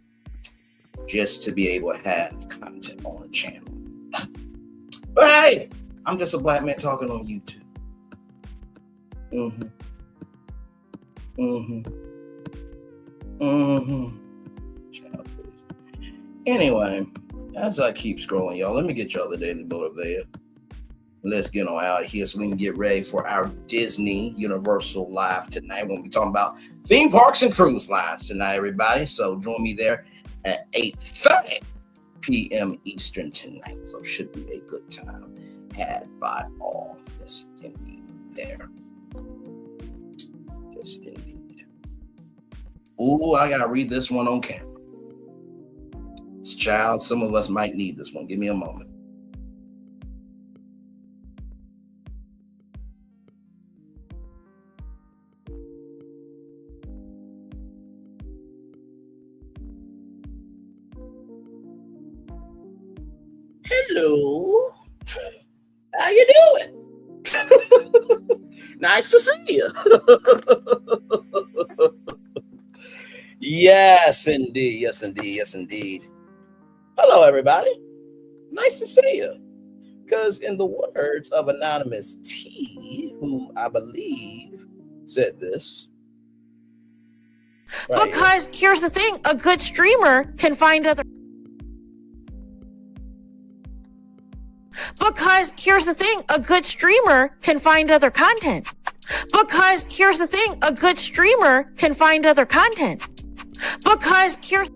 just to be able to have content on the channel. But hey, I'm just a black man talking on YouTube. Anyway, as I keep scrolling, y'all, let me get y'all the Daily Motivator. Let's get on out of here so we can get ready for our Disney Universal Live tonight. We're going to be talking about theme parks and cruise lines tonight, everybody. So join me there at 8:30 p.m. Eastern tonight. So it should be a good time had by all. Yes, indeed, there. Yes, indeed. Ooh, I got to read this one on camera. Child, some of us might need this one. Give me a moment. Hello. How you doing? Nice to see you. Yes, indeed. Yes, indeed. Yes, indeed. Hello, everybody. Nice to see you. Because in the words of Anonymous T, who I believe said this. Right because here's the thing, a good streamer can find other... Because here's the thing, a good streamer can find other content. Because here's the thing, a good streamer can find other content. Because here's...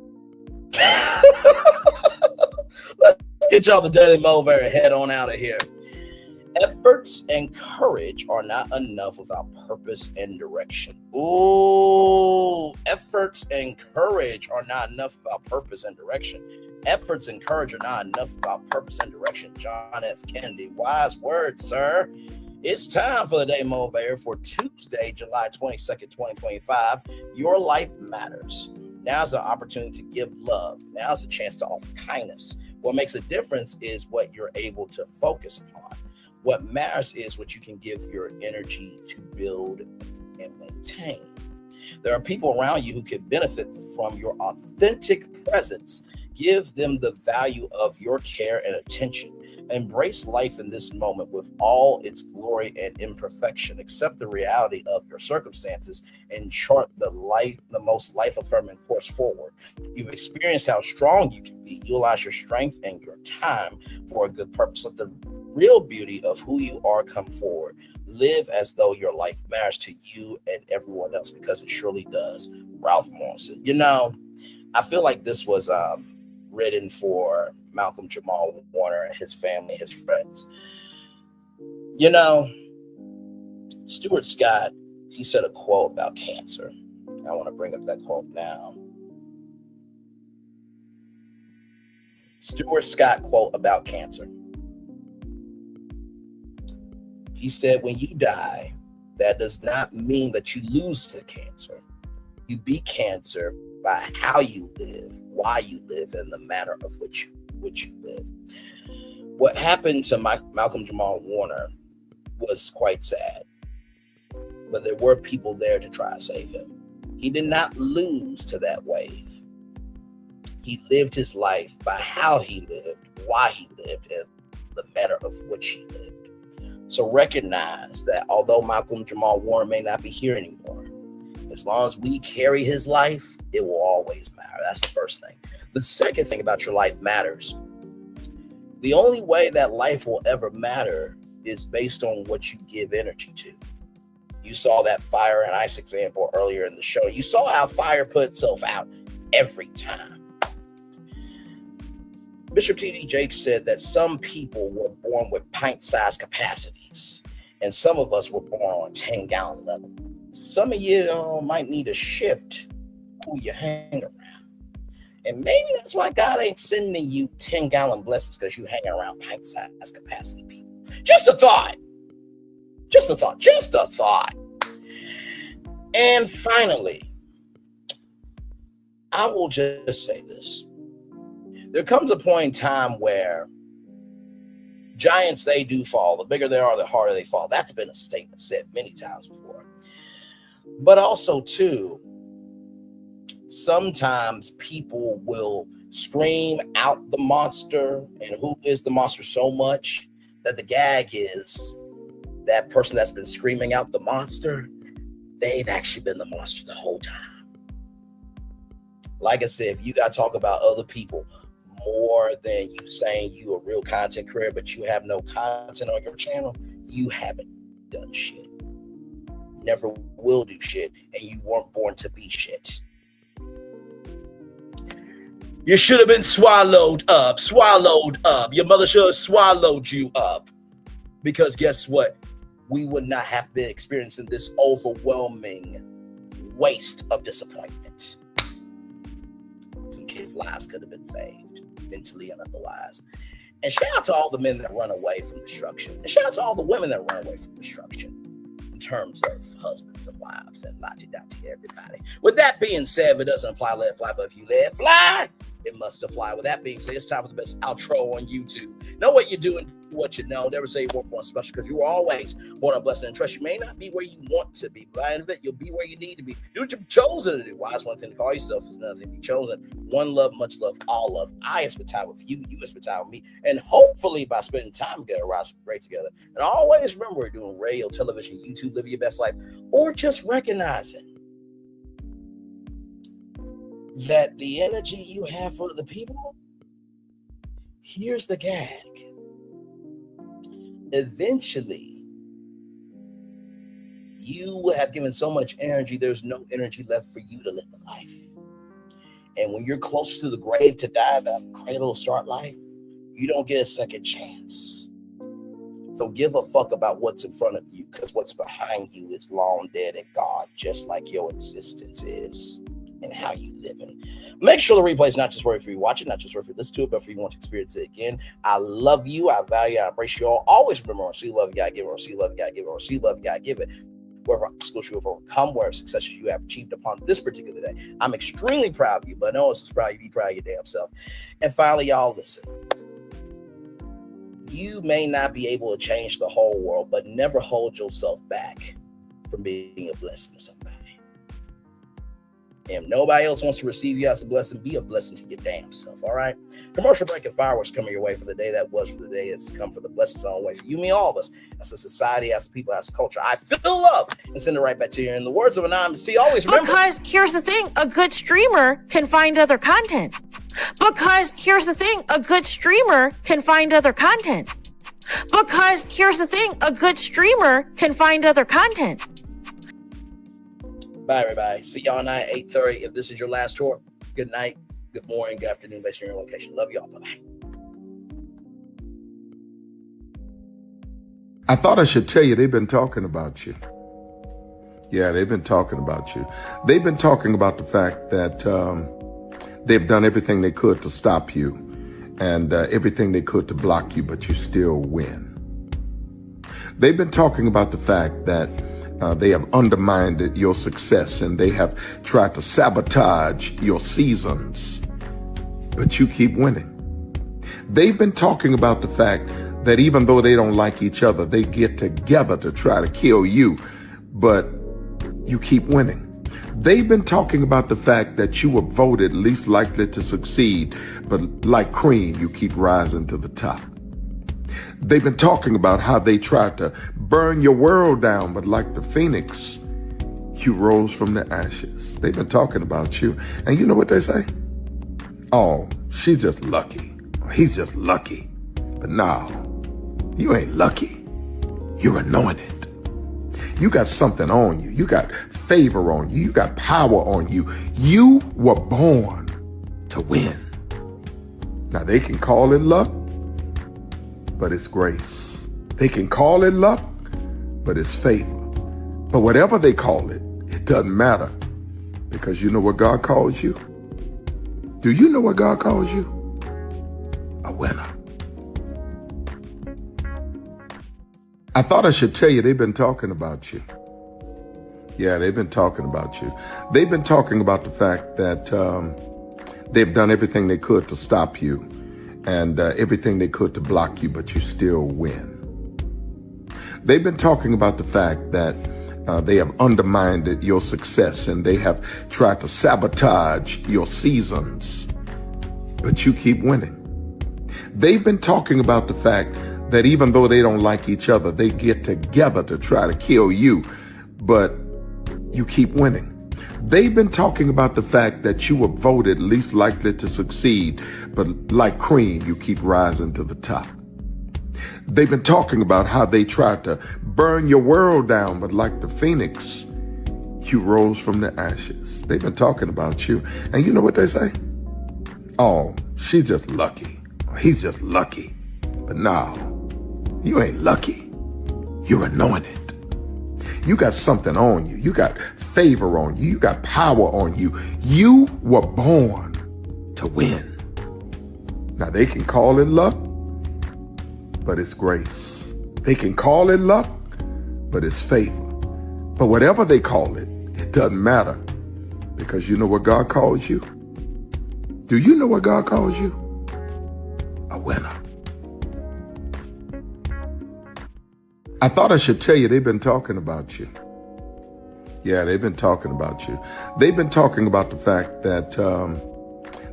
Let's get y'all the Daily Motivator and head on out of here. Efforts and courage are not enough without purpose and direction. Ooh, efforts and courage are not enough without purpose and direction. Efforts and courage are not enough without purpose and direction. John F. Kennedy, wise words, sir. It's time for the Daily Motivator for Tuesday, July 22nd, 2025. Your life matters. Now's the opportunity to give love. Now's a chance to offer kindness. What makes a difference is what you're able to focus upon. What matters is what you can give your energy to build and maintain. There are people around you who can benefit from your authentic presence. Give them the value of your care and attention. Embrace life in this moment with all its glory and imperfection. Accept the reality of your circumstances and chart the most life-affirming course forward. You've experienced how strong you can be. Utilize your strength and your time for a good purpose. Let the real beauty of who you are come forward. Live as though your life matters to you and everyone else, because it surely does. Ralph Morrison. You know, I feel like this was written for Malcolm-Jamal Warner and his family, his friends. You know, Stuart Scott, he said a quote about cancer. I want to bring up that quote now. Stuart Scott quote about cancer. He said, when you die, that does not mean that you lose the cancer. You beat cancer by how you live, why you live, and the manner of which you live. What happened to Malcolm-Jamal Warner was quite sad, but there were people there to try to save him. He did not lose to that wave. He lived his life by how he lived, why he lived, and the manner of which he lived. So recognize that although Malcolm-Jamal Warner may not be here anymore, as long as we carry his life, it will always matter. That's the first thing. The second thing about your life matters. The only way that life will ever matter is based on what you give energy to. You saw that fire and ice example earlier in the show. You saw how fire put itself out every time. Bishop T.D. Jakes said that some people were born with pint-sized capacities, and some of us were born on a 10-gallon level. Some of you might need to shift who you hang around. And maybe that's why God ain't sending you 10-gallon blessings, because you hang around pint-sized capacity people. Just a thought. Just a thought. Just a thought. And finally, I will just say this. There comes a point in time where giants, they do fall. The bigger they are, the harder they fall. That's been a statement said many times before. But also, too, sometimes people will scream out the monster and who is the monster so much that the gag is that person that's been screaming out the monster, they've actually been the monster the whole time. Like I said, if you got to talk about other people more than you saying you a real content creator, but you have no content on your channel, you haven't done shit. Never will do shit, and you weren't born to be shit. You should have been swallowed up. Your mother should have swallowed you up. Because guess what? We would not have been experiencing this overwhelming waste of disappointment. Some kids' lives could have been saved, mentally and otherwise. And shout out to all the men that run away from destruction. And shout out to all the women that run away from destruction. In terms of husbands and wives and to everybody. With that being said, if it doesn't apply, let it fly. But if you let it fly, it must apply. With that being said, it's time for the best outro on YouTube. Know what you're doing, do what you know. Never say you weren't born special, because you were always born a blessing and trust. You may not be where you want to be, but by the end of it, you'll be where you need to be. Do what you've chosen to do. Why is one thing to call yourself, is another thing to be chosen. One love, much love, all love. I have spent time with you, you have spent time with me, and hopefully by spending time together, rise great together. And always remember, we're doing radio, television, YouTube, living your best life, or just recognizing that the energy you have for the people, here's the gag. Eventually, you have given so much energy, there's no energy left for you to live the life. And when you're close to the grave to die, that cradle to start life, you don't get a second chance. So give a fuck about what's in front of you, because what's behind you is long dead and gone, just like your existence is. And how you living. Make sure the replay is not just worth for you watch it, not just worth for you listen to it, but for you want to experience it again. I love you. I value. I embrace you all. Always remember, or see love, you gotta give it, or see love, you gotta give it, or see love, you gotta give it. Wherever obstacles you have overcome, wherever successes you have achieved upon this particular day, I'm extremely proud of you. But no one's as proud of you. Be proud of your damn self. And finally, y'all, listen. You may not be able to change the whole world, but never hold yourself back from being a blessing to somebody. And if nobody else wants to receive you as a blessing, be a blessing to your damn self, all right? Commercial break and fireworks coming your way for the day that was, for the day that's come, for the blessings on the way for you, me, all of us, as a society, as a people, as a culture. I feel love and send it right back to you. In the words of Anonymous T, always remember. Because here's the thing, a good streamer can find other content. Because here's the thing, a good streamer can find other content. Because here's the thing, a good streamer can find other content. Bye, everybody. See y'all tonight at 8:30. If this is your last tour, good night, good morning, good afternoon, based on your location. Love y'all. Bye-bye. I thought I should tell you, they've been talking about you. Yeah, they've been talking about you. They've been talking about the fact that they've done everything they could to stop you and everything they could to block you, but you still win. They've been talking about the fact that they have undermined your success and they have tried to sabotage your seasons, but you keep winning. They've been talking about the fact that even though they don't like each other, they get together to try to kill you, but you keep winning. They've been talking about the fact that you were voted least likely to succeed, but like cream, you keep rising to the top. They've been talking about how they tried to burn your world down, but like the phoenix, you rose from the ashes. They've been talking about you. And you know what they say? Oh, she's just lucky. He's just lucky. But no, you ain't lucky. You're anointed. You got something on you. You got favor on you. You got power on you. You were born to win. Now they can call it luck, but it's grace. They can call it luck, but it's favor. But whatever they call it, it doesn't matter, because you know what God calls you? Do you know what God calls you? A winner. I thought I should tell you, they've been talking about you. Yeah, they've been talking about you. They've been talking about the fact that they've done everything they could to stop you and everything they could to block you, but you still win. They've been talking about the fact that they have undermined your success and they have tried to sabotage your seasons, but you keep winning. They've been talking about the fact that even though they don't like each other, they get together to try to kill you, but you keep winning. They've been talking about the fact that you were voted least likely to succeed, but like cream, you keep rising to the top. They've been talking about how they tried to burn your world down, but like the phoenix, you rose from the ashes. They've been talking about you. And you know what they say? Oh, she's just lucky. He's just lucky. But no, you ain't lucky. You're anointed. You got something on you. You got favor on you. You got power on you. You were born to win. Now they can call it luck, but it's grace. They can call it luck, but it's favor. But whatever they call it, it doesn't matter, because you know what God calls you? Do you know what God calls you? A winner. I thought I should tell you they've been talking about you. Yeah, they've been talking about you. They've been talking about the fact that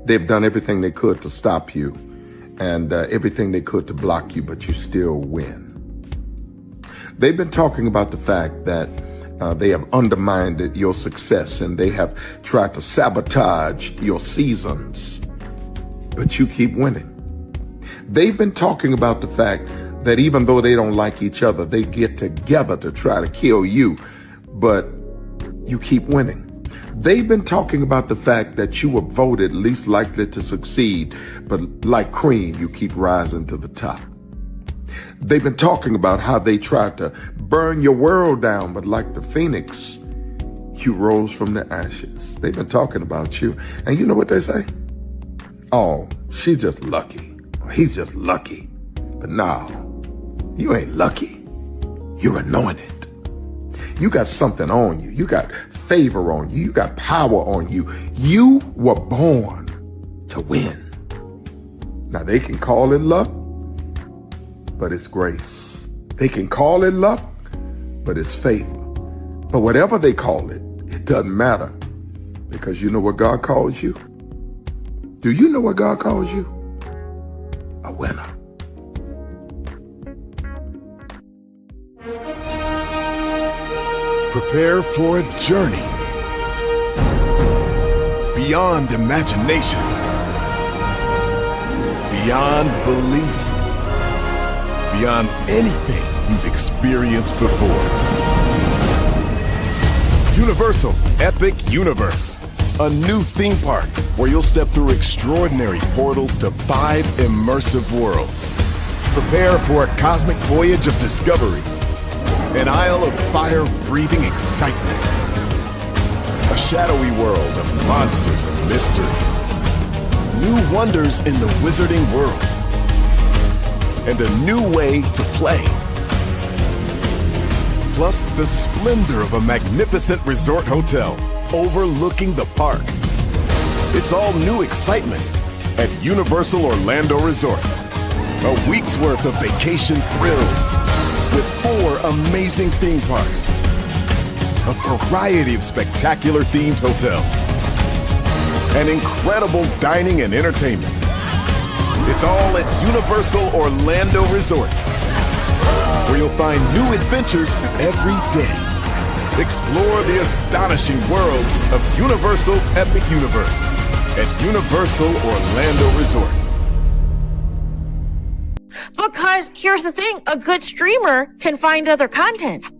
they've done everything they could to stop you and everything they could to block you, but you still win. They've been talking about the fact that they have undermined your success and they have tried to sabotage your seasons, but you keep winning. They've been talking about the fact that even though they don't like each other, they get together to try to kill you, but you keep winning. They've been talking about the fact that you were voted least likely to succeed, but like cream, you keep rising to the top. They've been talking about how they tried to burn your world down, but like the phoenix, you rose from the ashes. They've been talking about you. And you know what they say? Oh, she's just lucky. He's just lucky. But no, you ain't lucky. You're anointed. You got something on you. You got favor on you. You got power on you. You were born to win. Now they can call it luck, but it's grace. They can call it luck, but it's favor. But whatever they call it, it doesn't matter, because you know what God calls you? Do you know what God calls you? A winner. Prepare for a journey beyond imagination, beyond belief, beyond anything you've experienced before. Universal Epic Universe, a new theme park where you'll step through extraordinary portals to 5 immersive worlds. Prepare for a cosmic voyage of discovery, an isle of fire-breathing excitement, a shadowy world of monsters and mystery, new wonders in the wizarding world, and a new way to play. Plus the splendor of a magnificent resort hotel overlooking the park. It's all new excitement at Universal Orlando Resort. A week's worth of vacation thrills with 4 amazing theme parks, a variety of spectacular themed hotels, and incredible dining and entertainment. It's all at Universal Orlando Resort, where you'll find new adventures every day. Explore the astonishing worlds of Universal Epic Universe at Universal Orlando Resort. Because here's the thing, a good streamer can find other content.